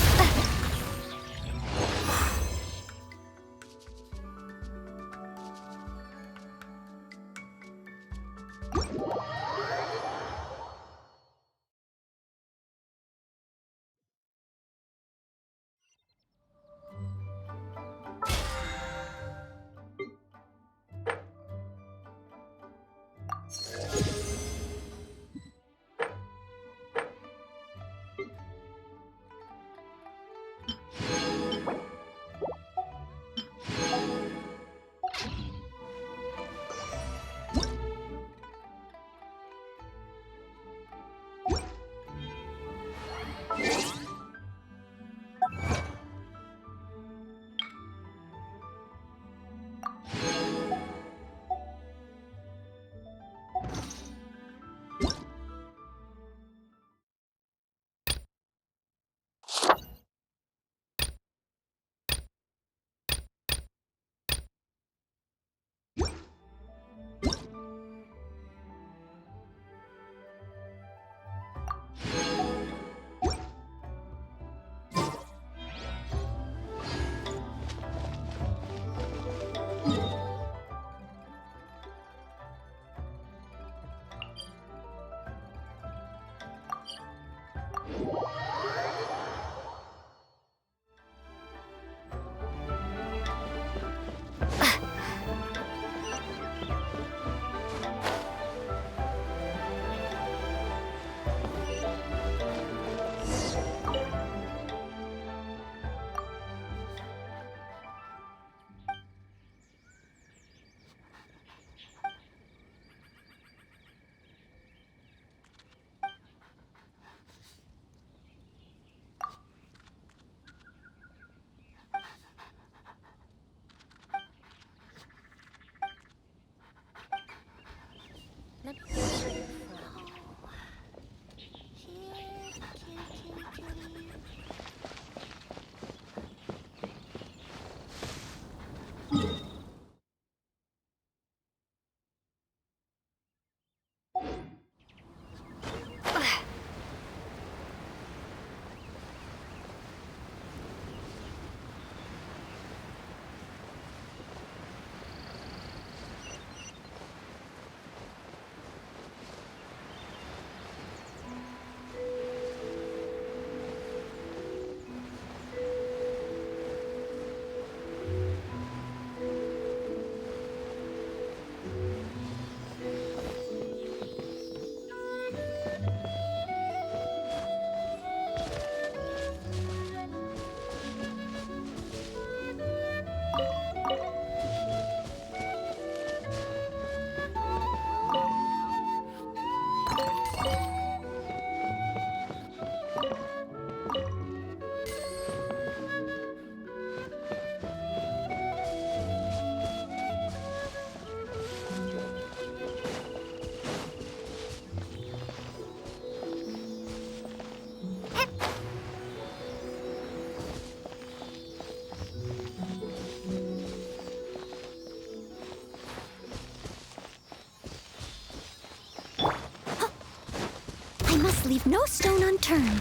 must leave no stone unturned.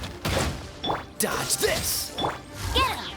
Dodge this! Get him!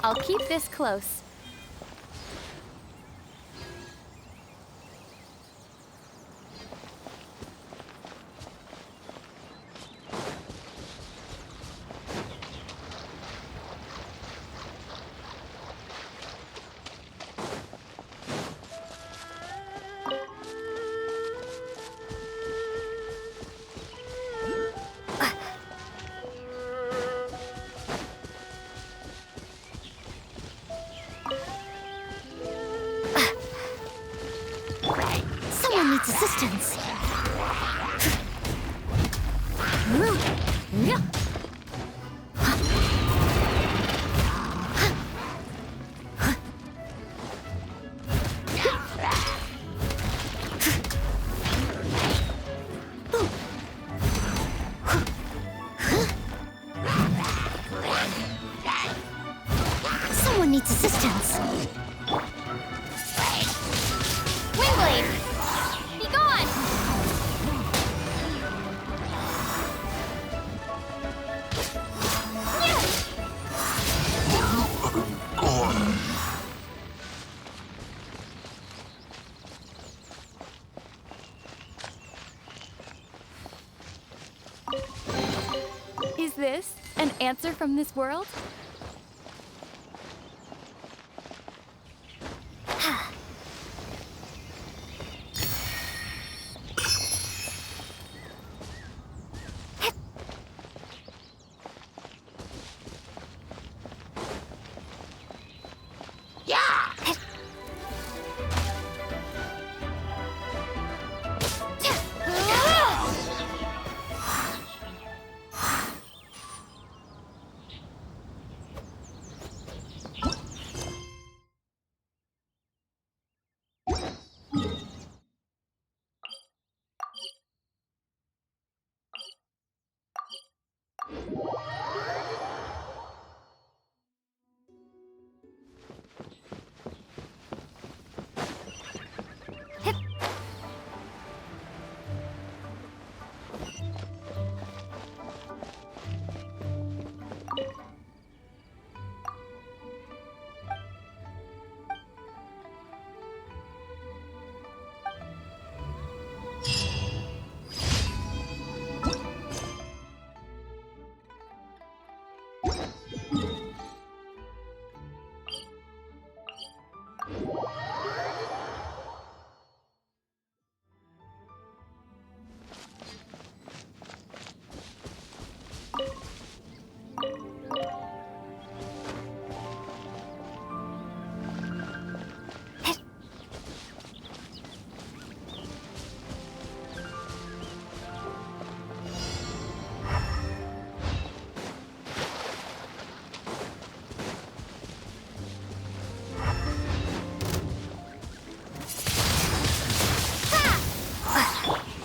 I'll keep this close. Someone needs assistance. Someone needs assistance. Wingblade! Be gone! Is this an answer from this world?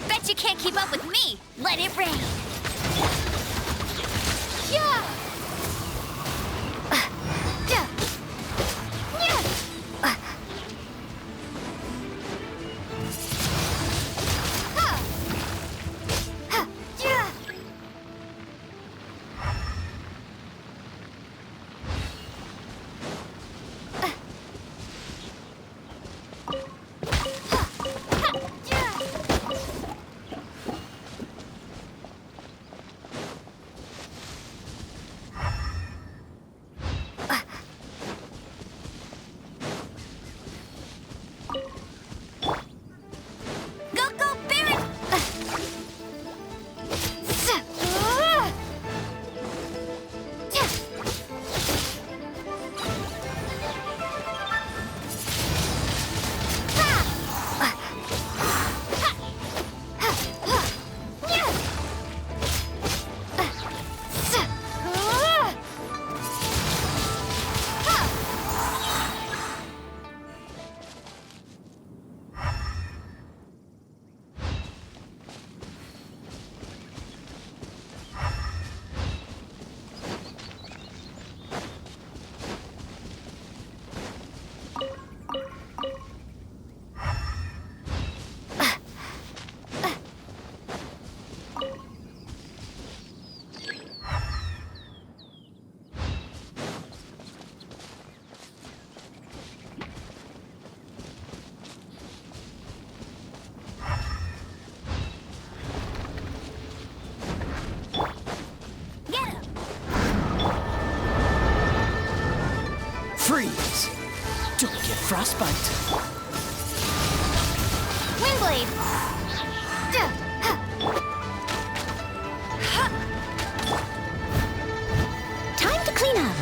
Bet you can't keep up with me! Let it rain! Frostbite. Windblade! Time to clean up.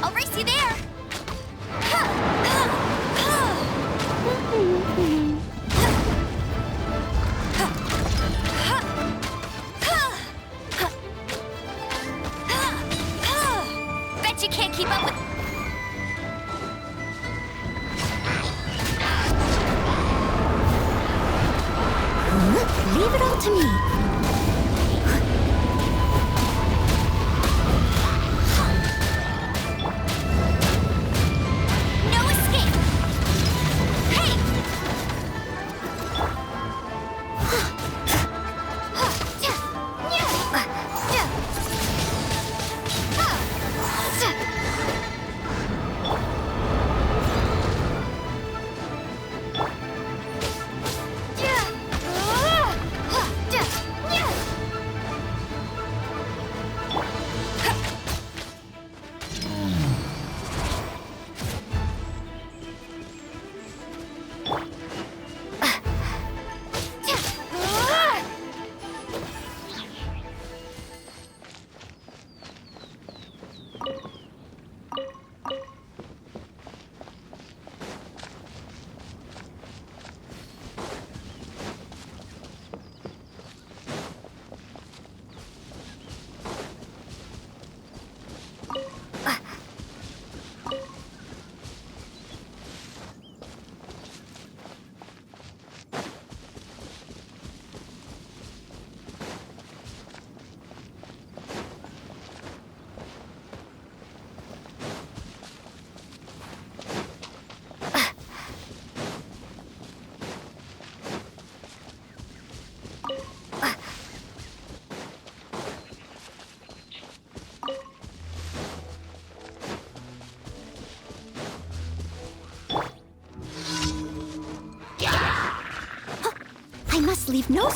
I'll race you there. Bet you can't keep up with. Leave it all to me. No escape. Hey! I must leave no.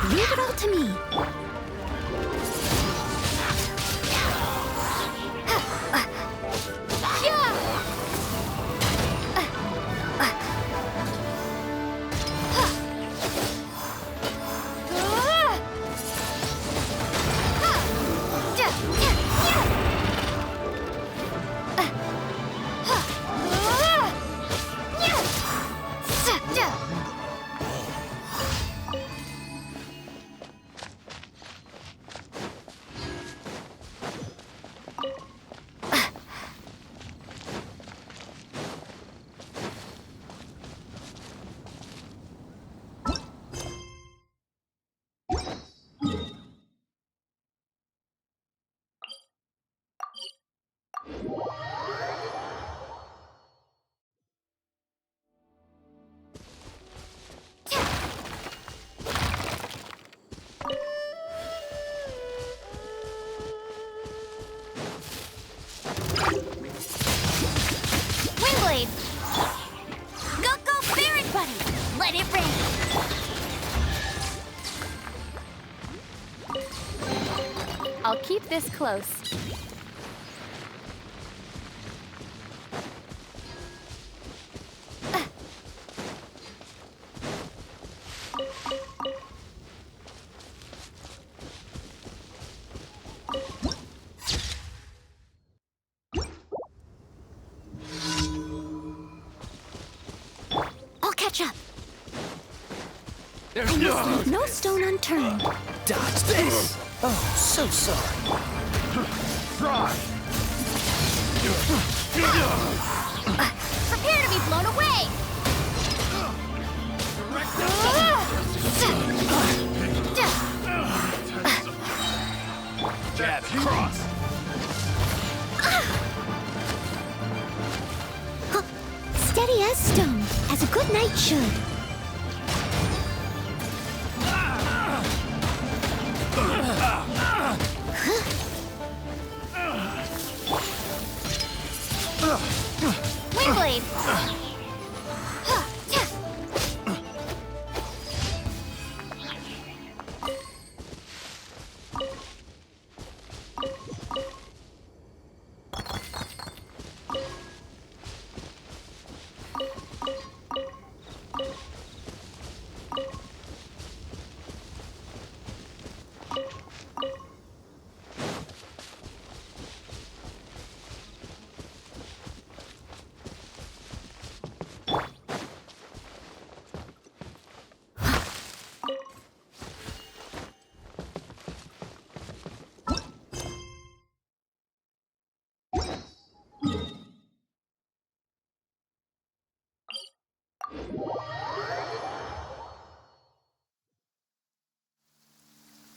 Leave it all to me. Windblade! Go, Ferret Buddy! Let it rain! I'll keep this close. catch up. There's I must leave no stone unturned. Dodge this! Oh, so sorry. Prepare to be blown away! Jab, cross! Steady as stone, as a good knight should. Windblade!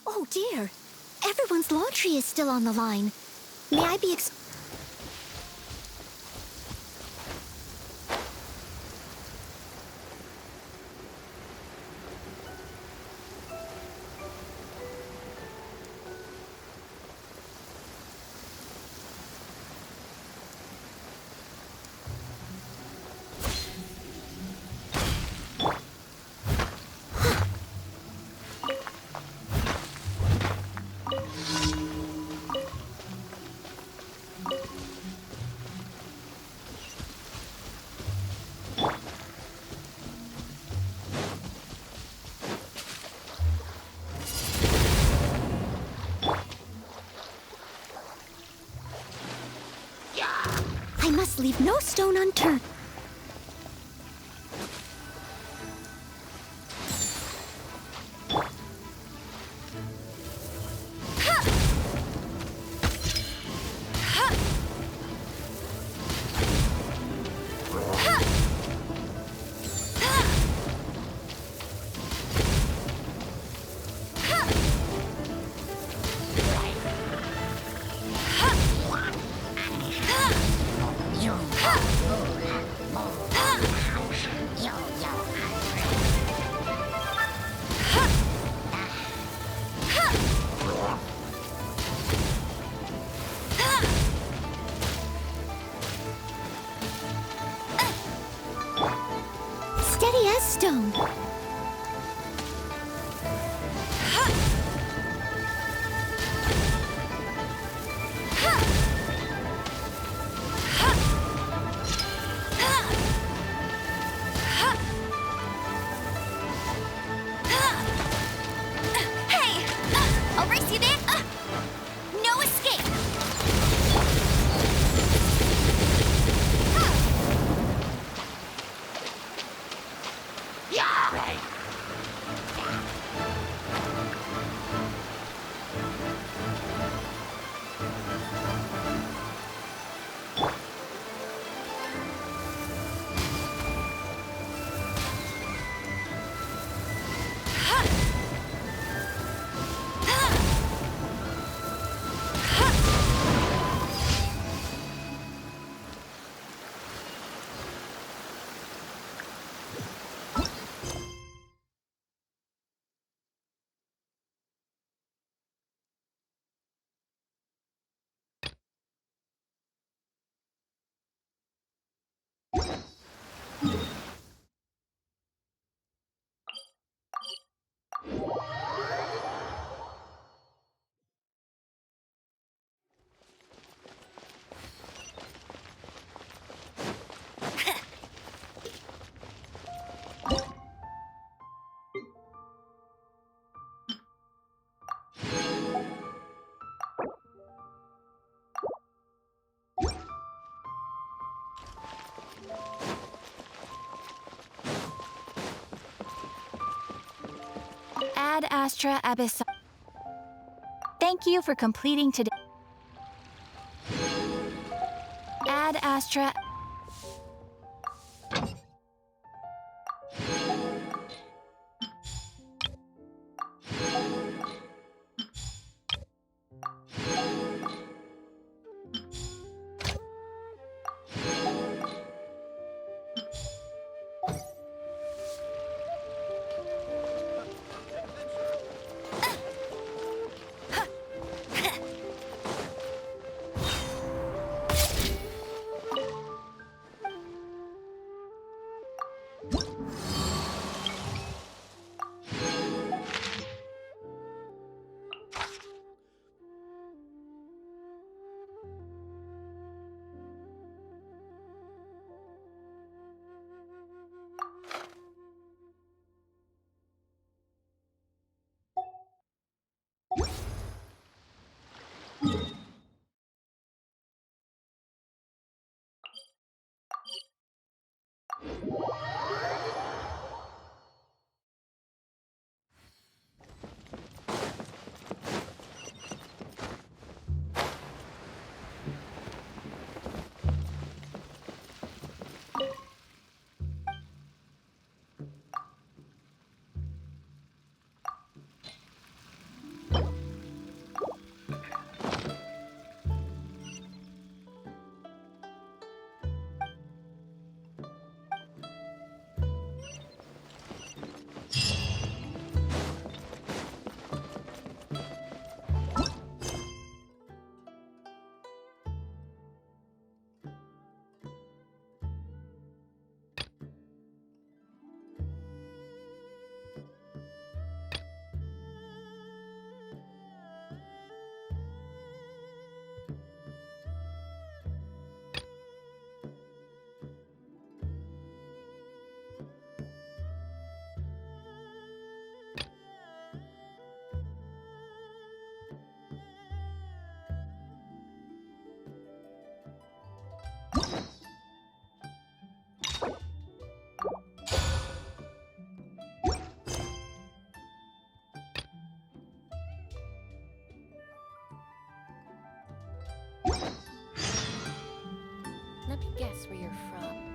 Oh dear, everyone's laundry is still on the line. May I be I must leave no stone unturned. Steady as stone. Hey! I'll race you there! No escape! Yeah! Ad Astra Abyss. Thank you for completing today. Ad Astra. Let me guess where you're from.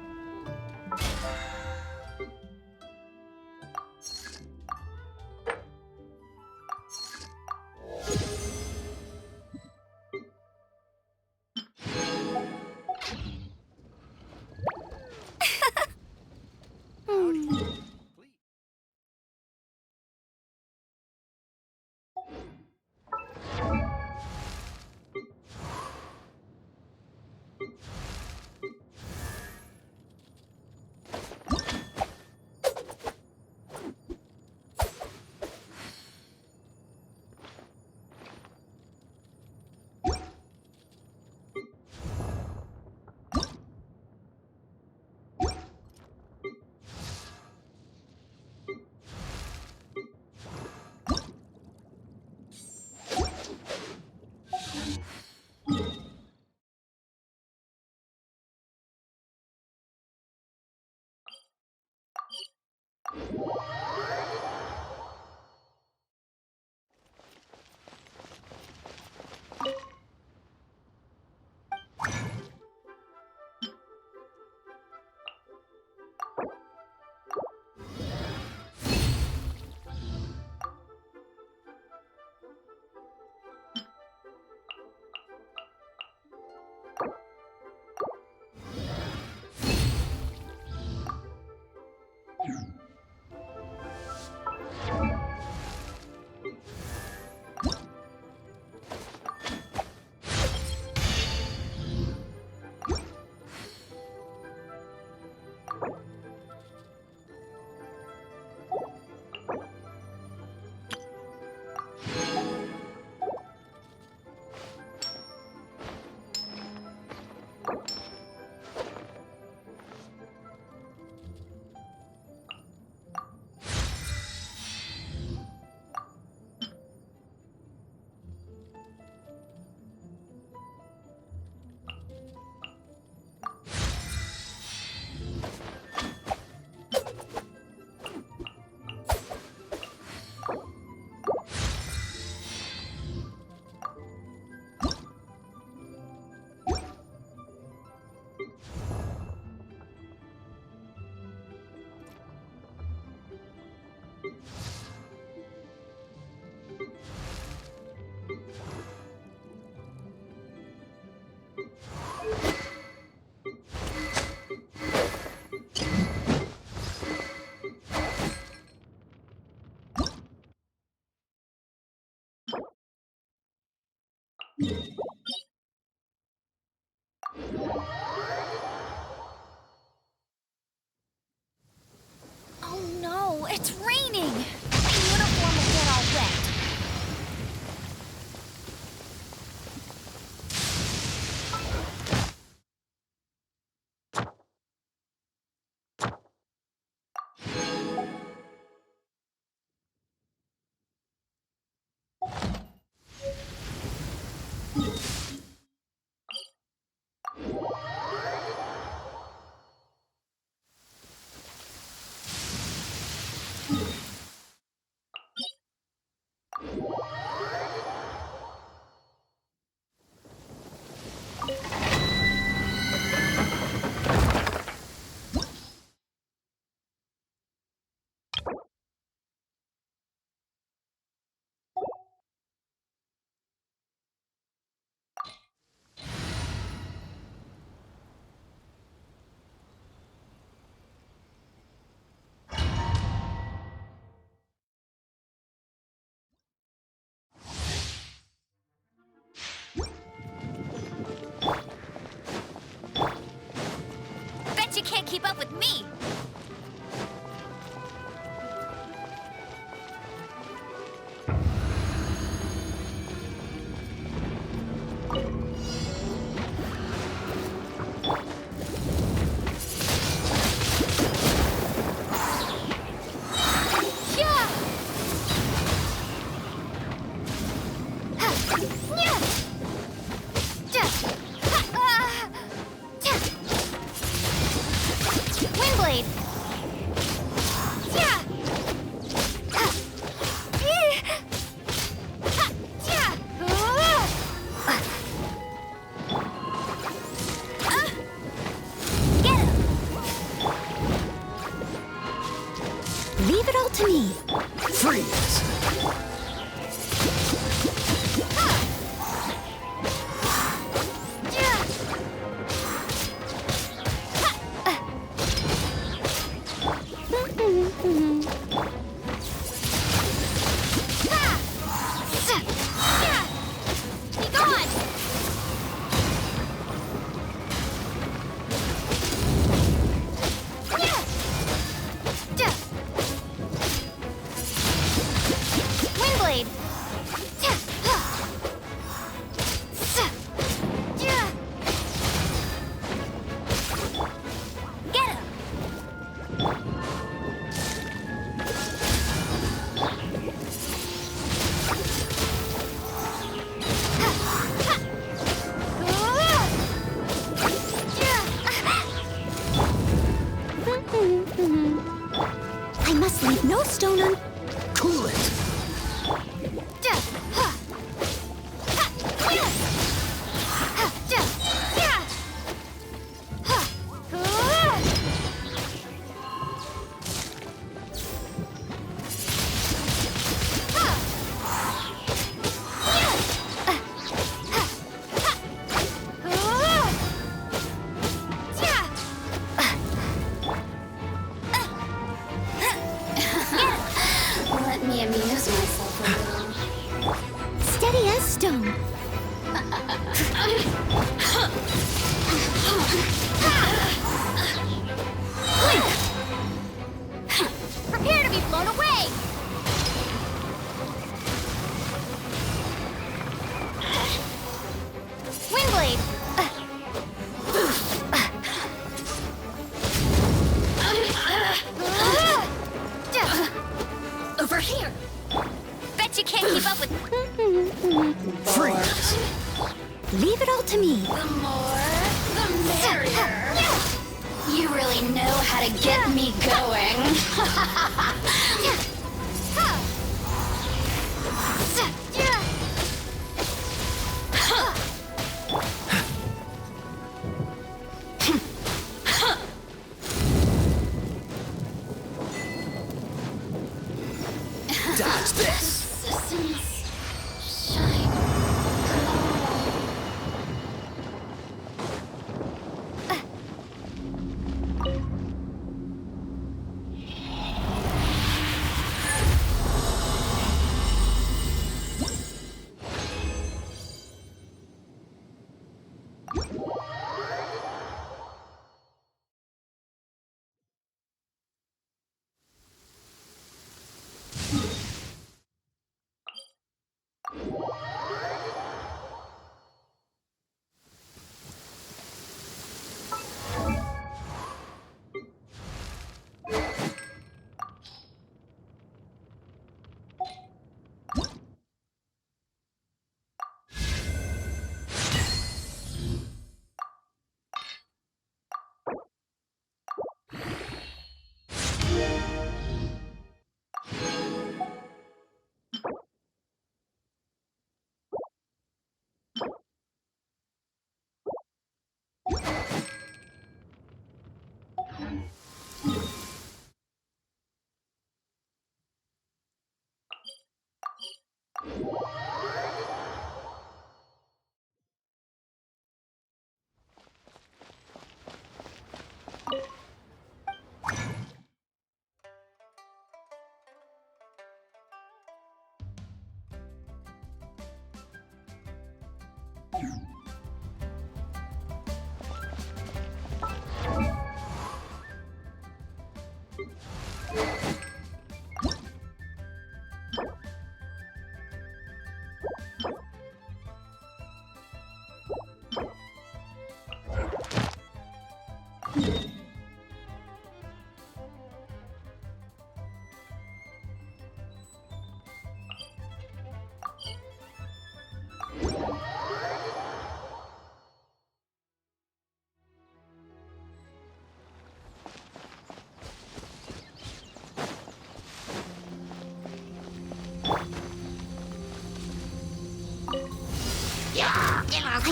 keep up with me! Windblade! Get him! Leave it all to me. Freeze! Be gone! Windblade! Get him! I must leave no stone un... Cool it! Let me amuse myself a little. Steady as stone. Prepare to be blown away! Windblade! Over here! Bet you can't keep up with... Freeze! Leave it all to me. The more, the merrier. You really know how to get me going. Dodge this! Systems shine.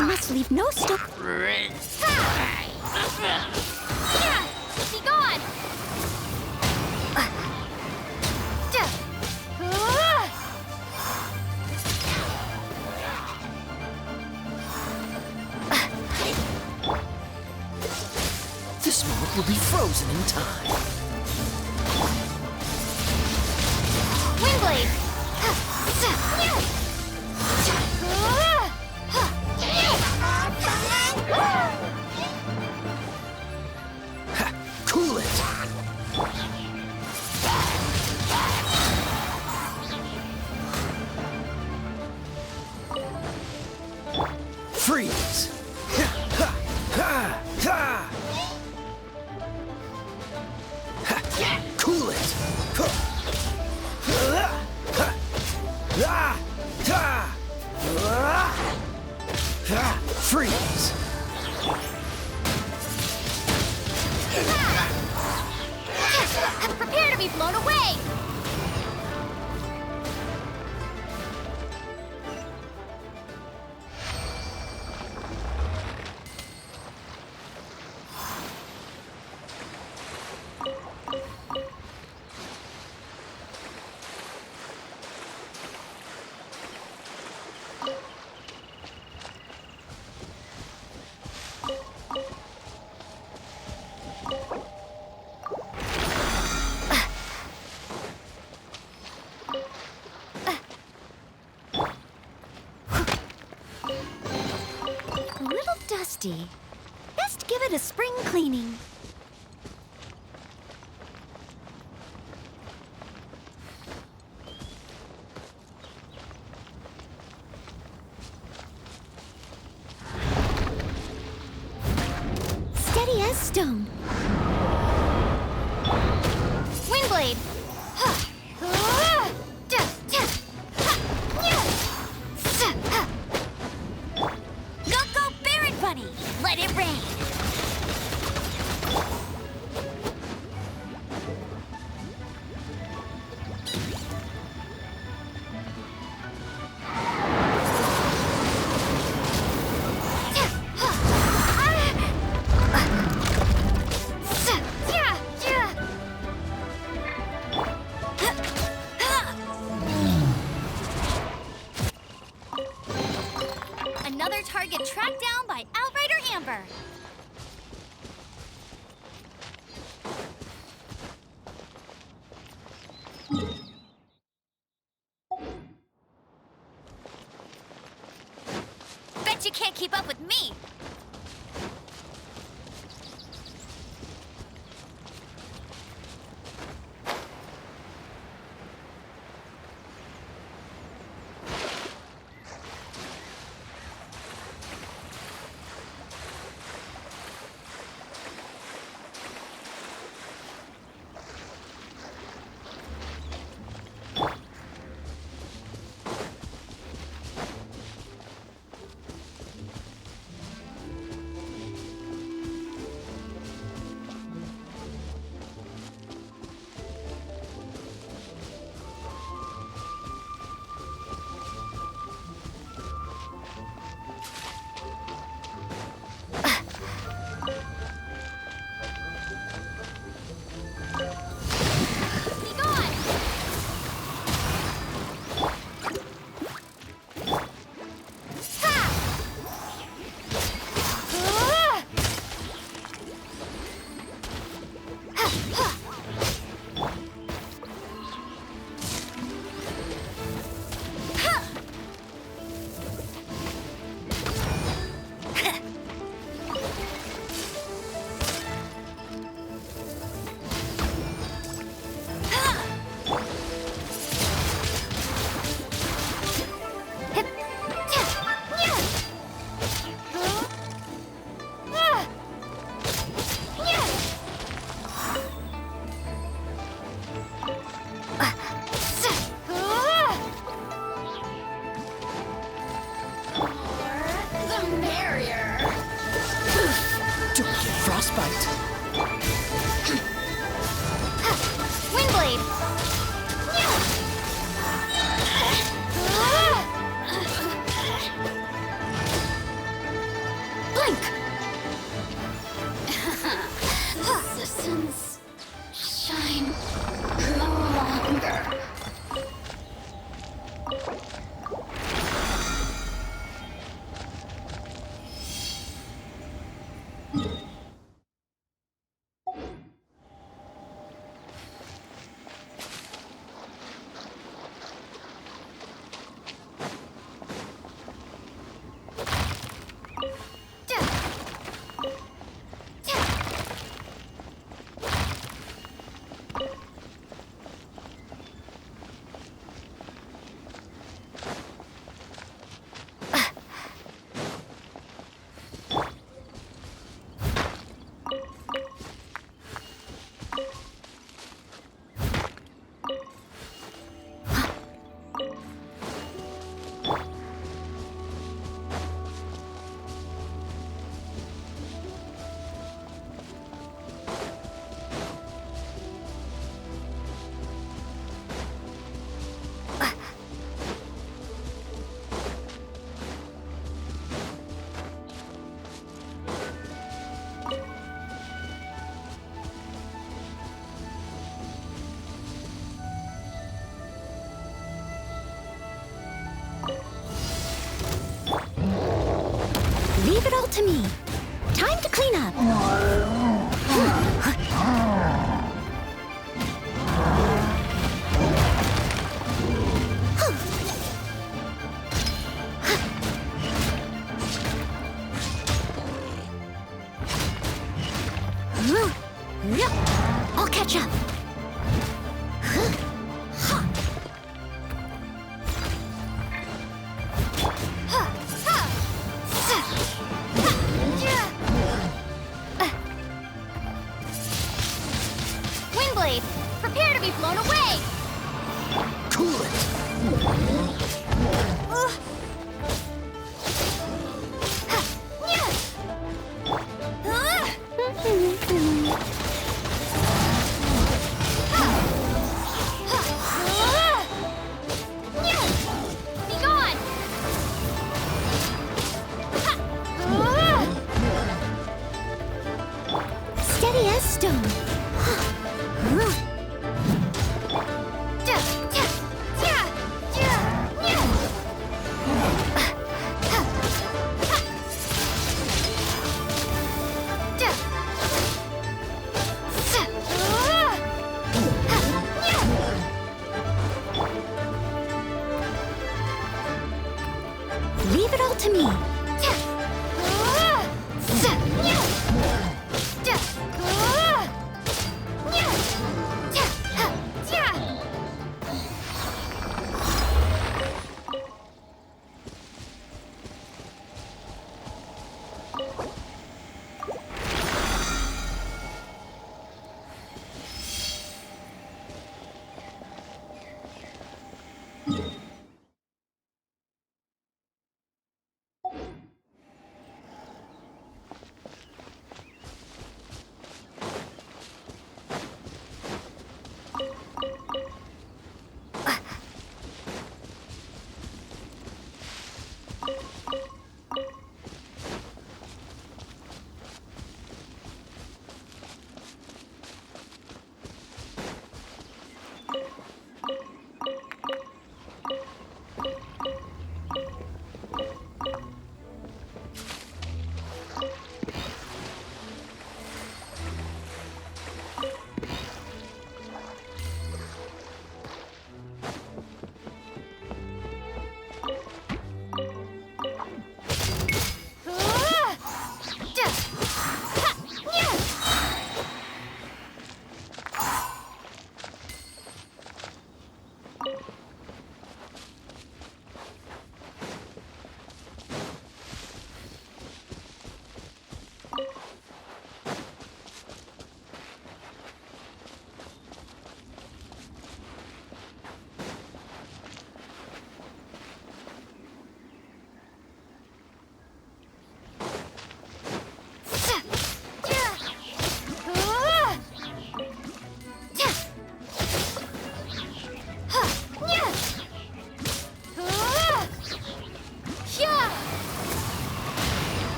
I must leave no stone. Yeah! Be gone! This moment will be frozen in time. Windblade! Cool it! Freeze! Cool it! Freeze! Prepare to be blown away! A little dusty. Best give it a spring cleaning. Steady as stone. Windblade! Go, Baron Bunny! Let it rain! Another target tracked down by Outrider Amber. Bet you can't keep up with me. frostbite. Windblade! illusions shine no longer. Leave it all to me. Time to clean up. I'll catch up. Windblade, prepare to be blown away! Cool it. Be gone! Steady as stone. Leave it all to me.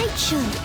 Right should.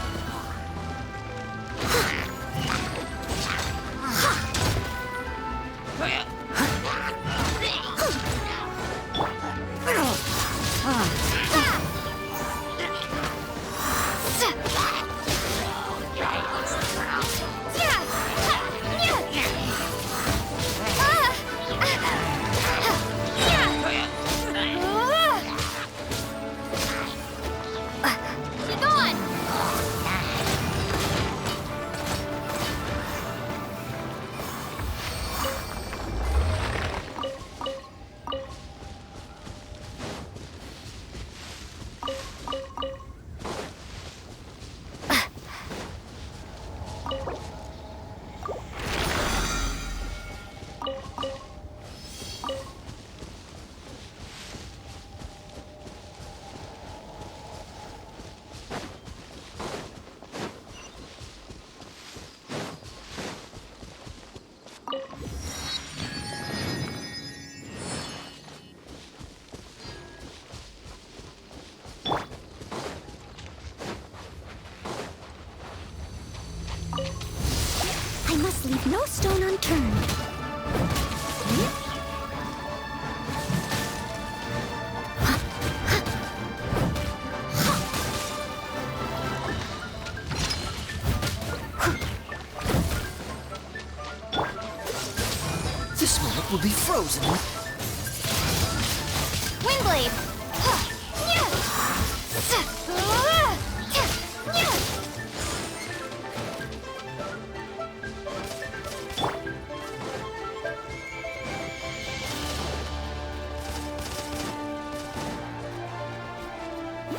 I must leave no stone unturned. This mold will be frozen. Windblade!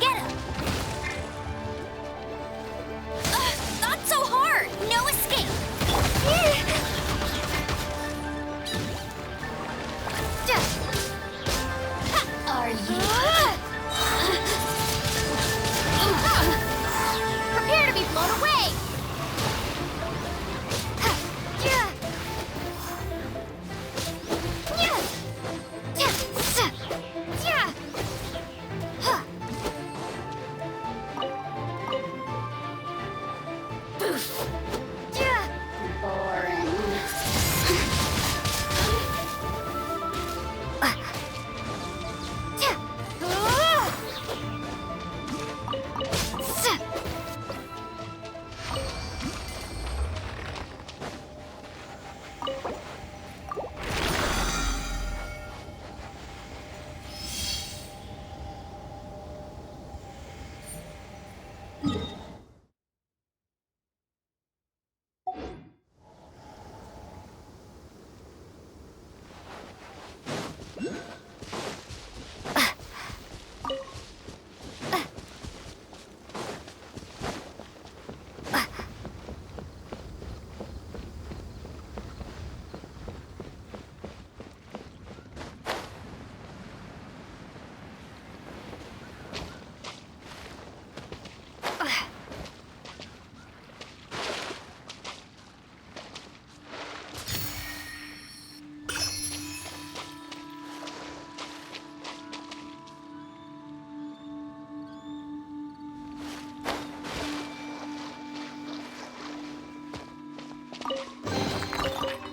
Get him! Not so hard! No escape! Are you? Prepare to be blown away!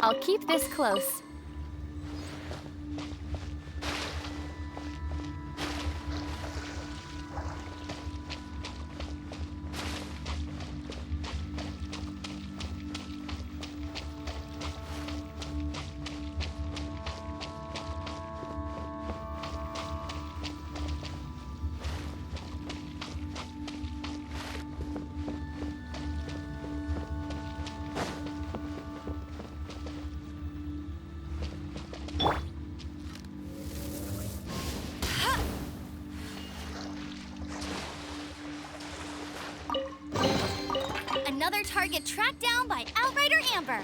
I'll keep this close. Another target tracked down by Outrider Amber.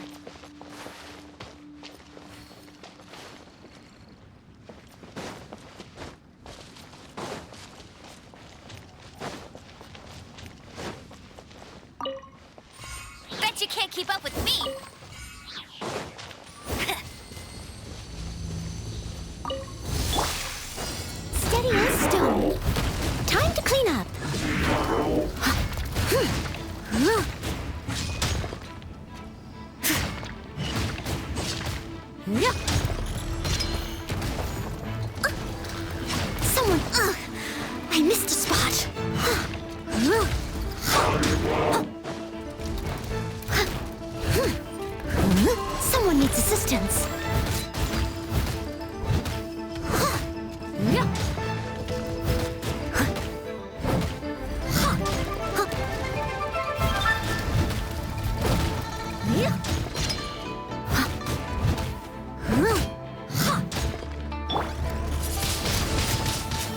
Bet you can't keep up with me. Steady as stone. Time to clean up. Someone, I missed a spot. Someone needs assistance.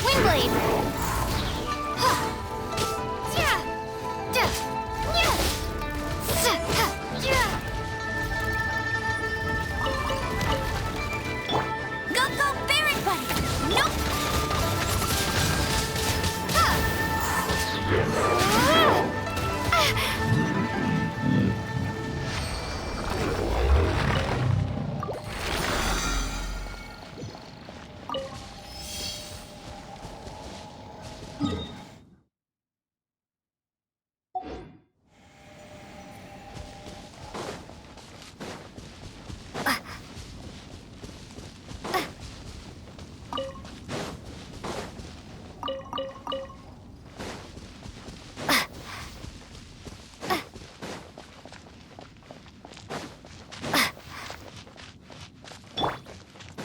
Windblade! Go, Baron Buddy! Nope!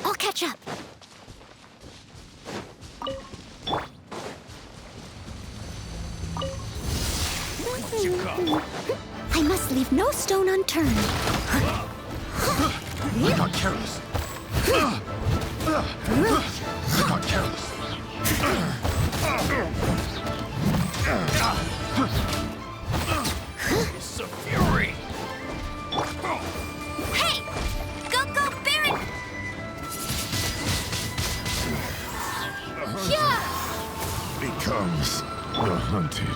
I'll catch up. I must leave no stone unturned. I got careless. I got careless. It's a fury. Hey! Go, Baron! Becomes the hunted.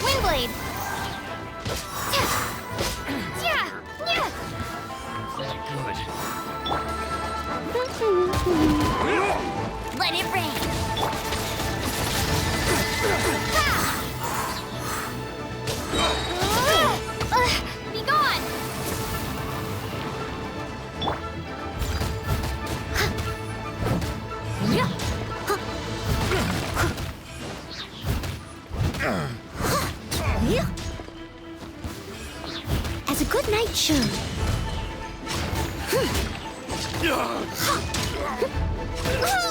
Windblade! Let it rain! Be gone! As a good knight should. Oh!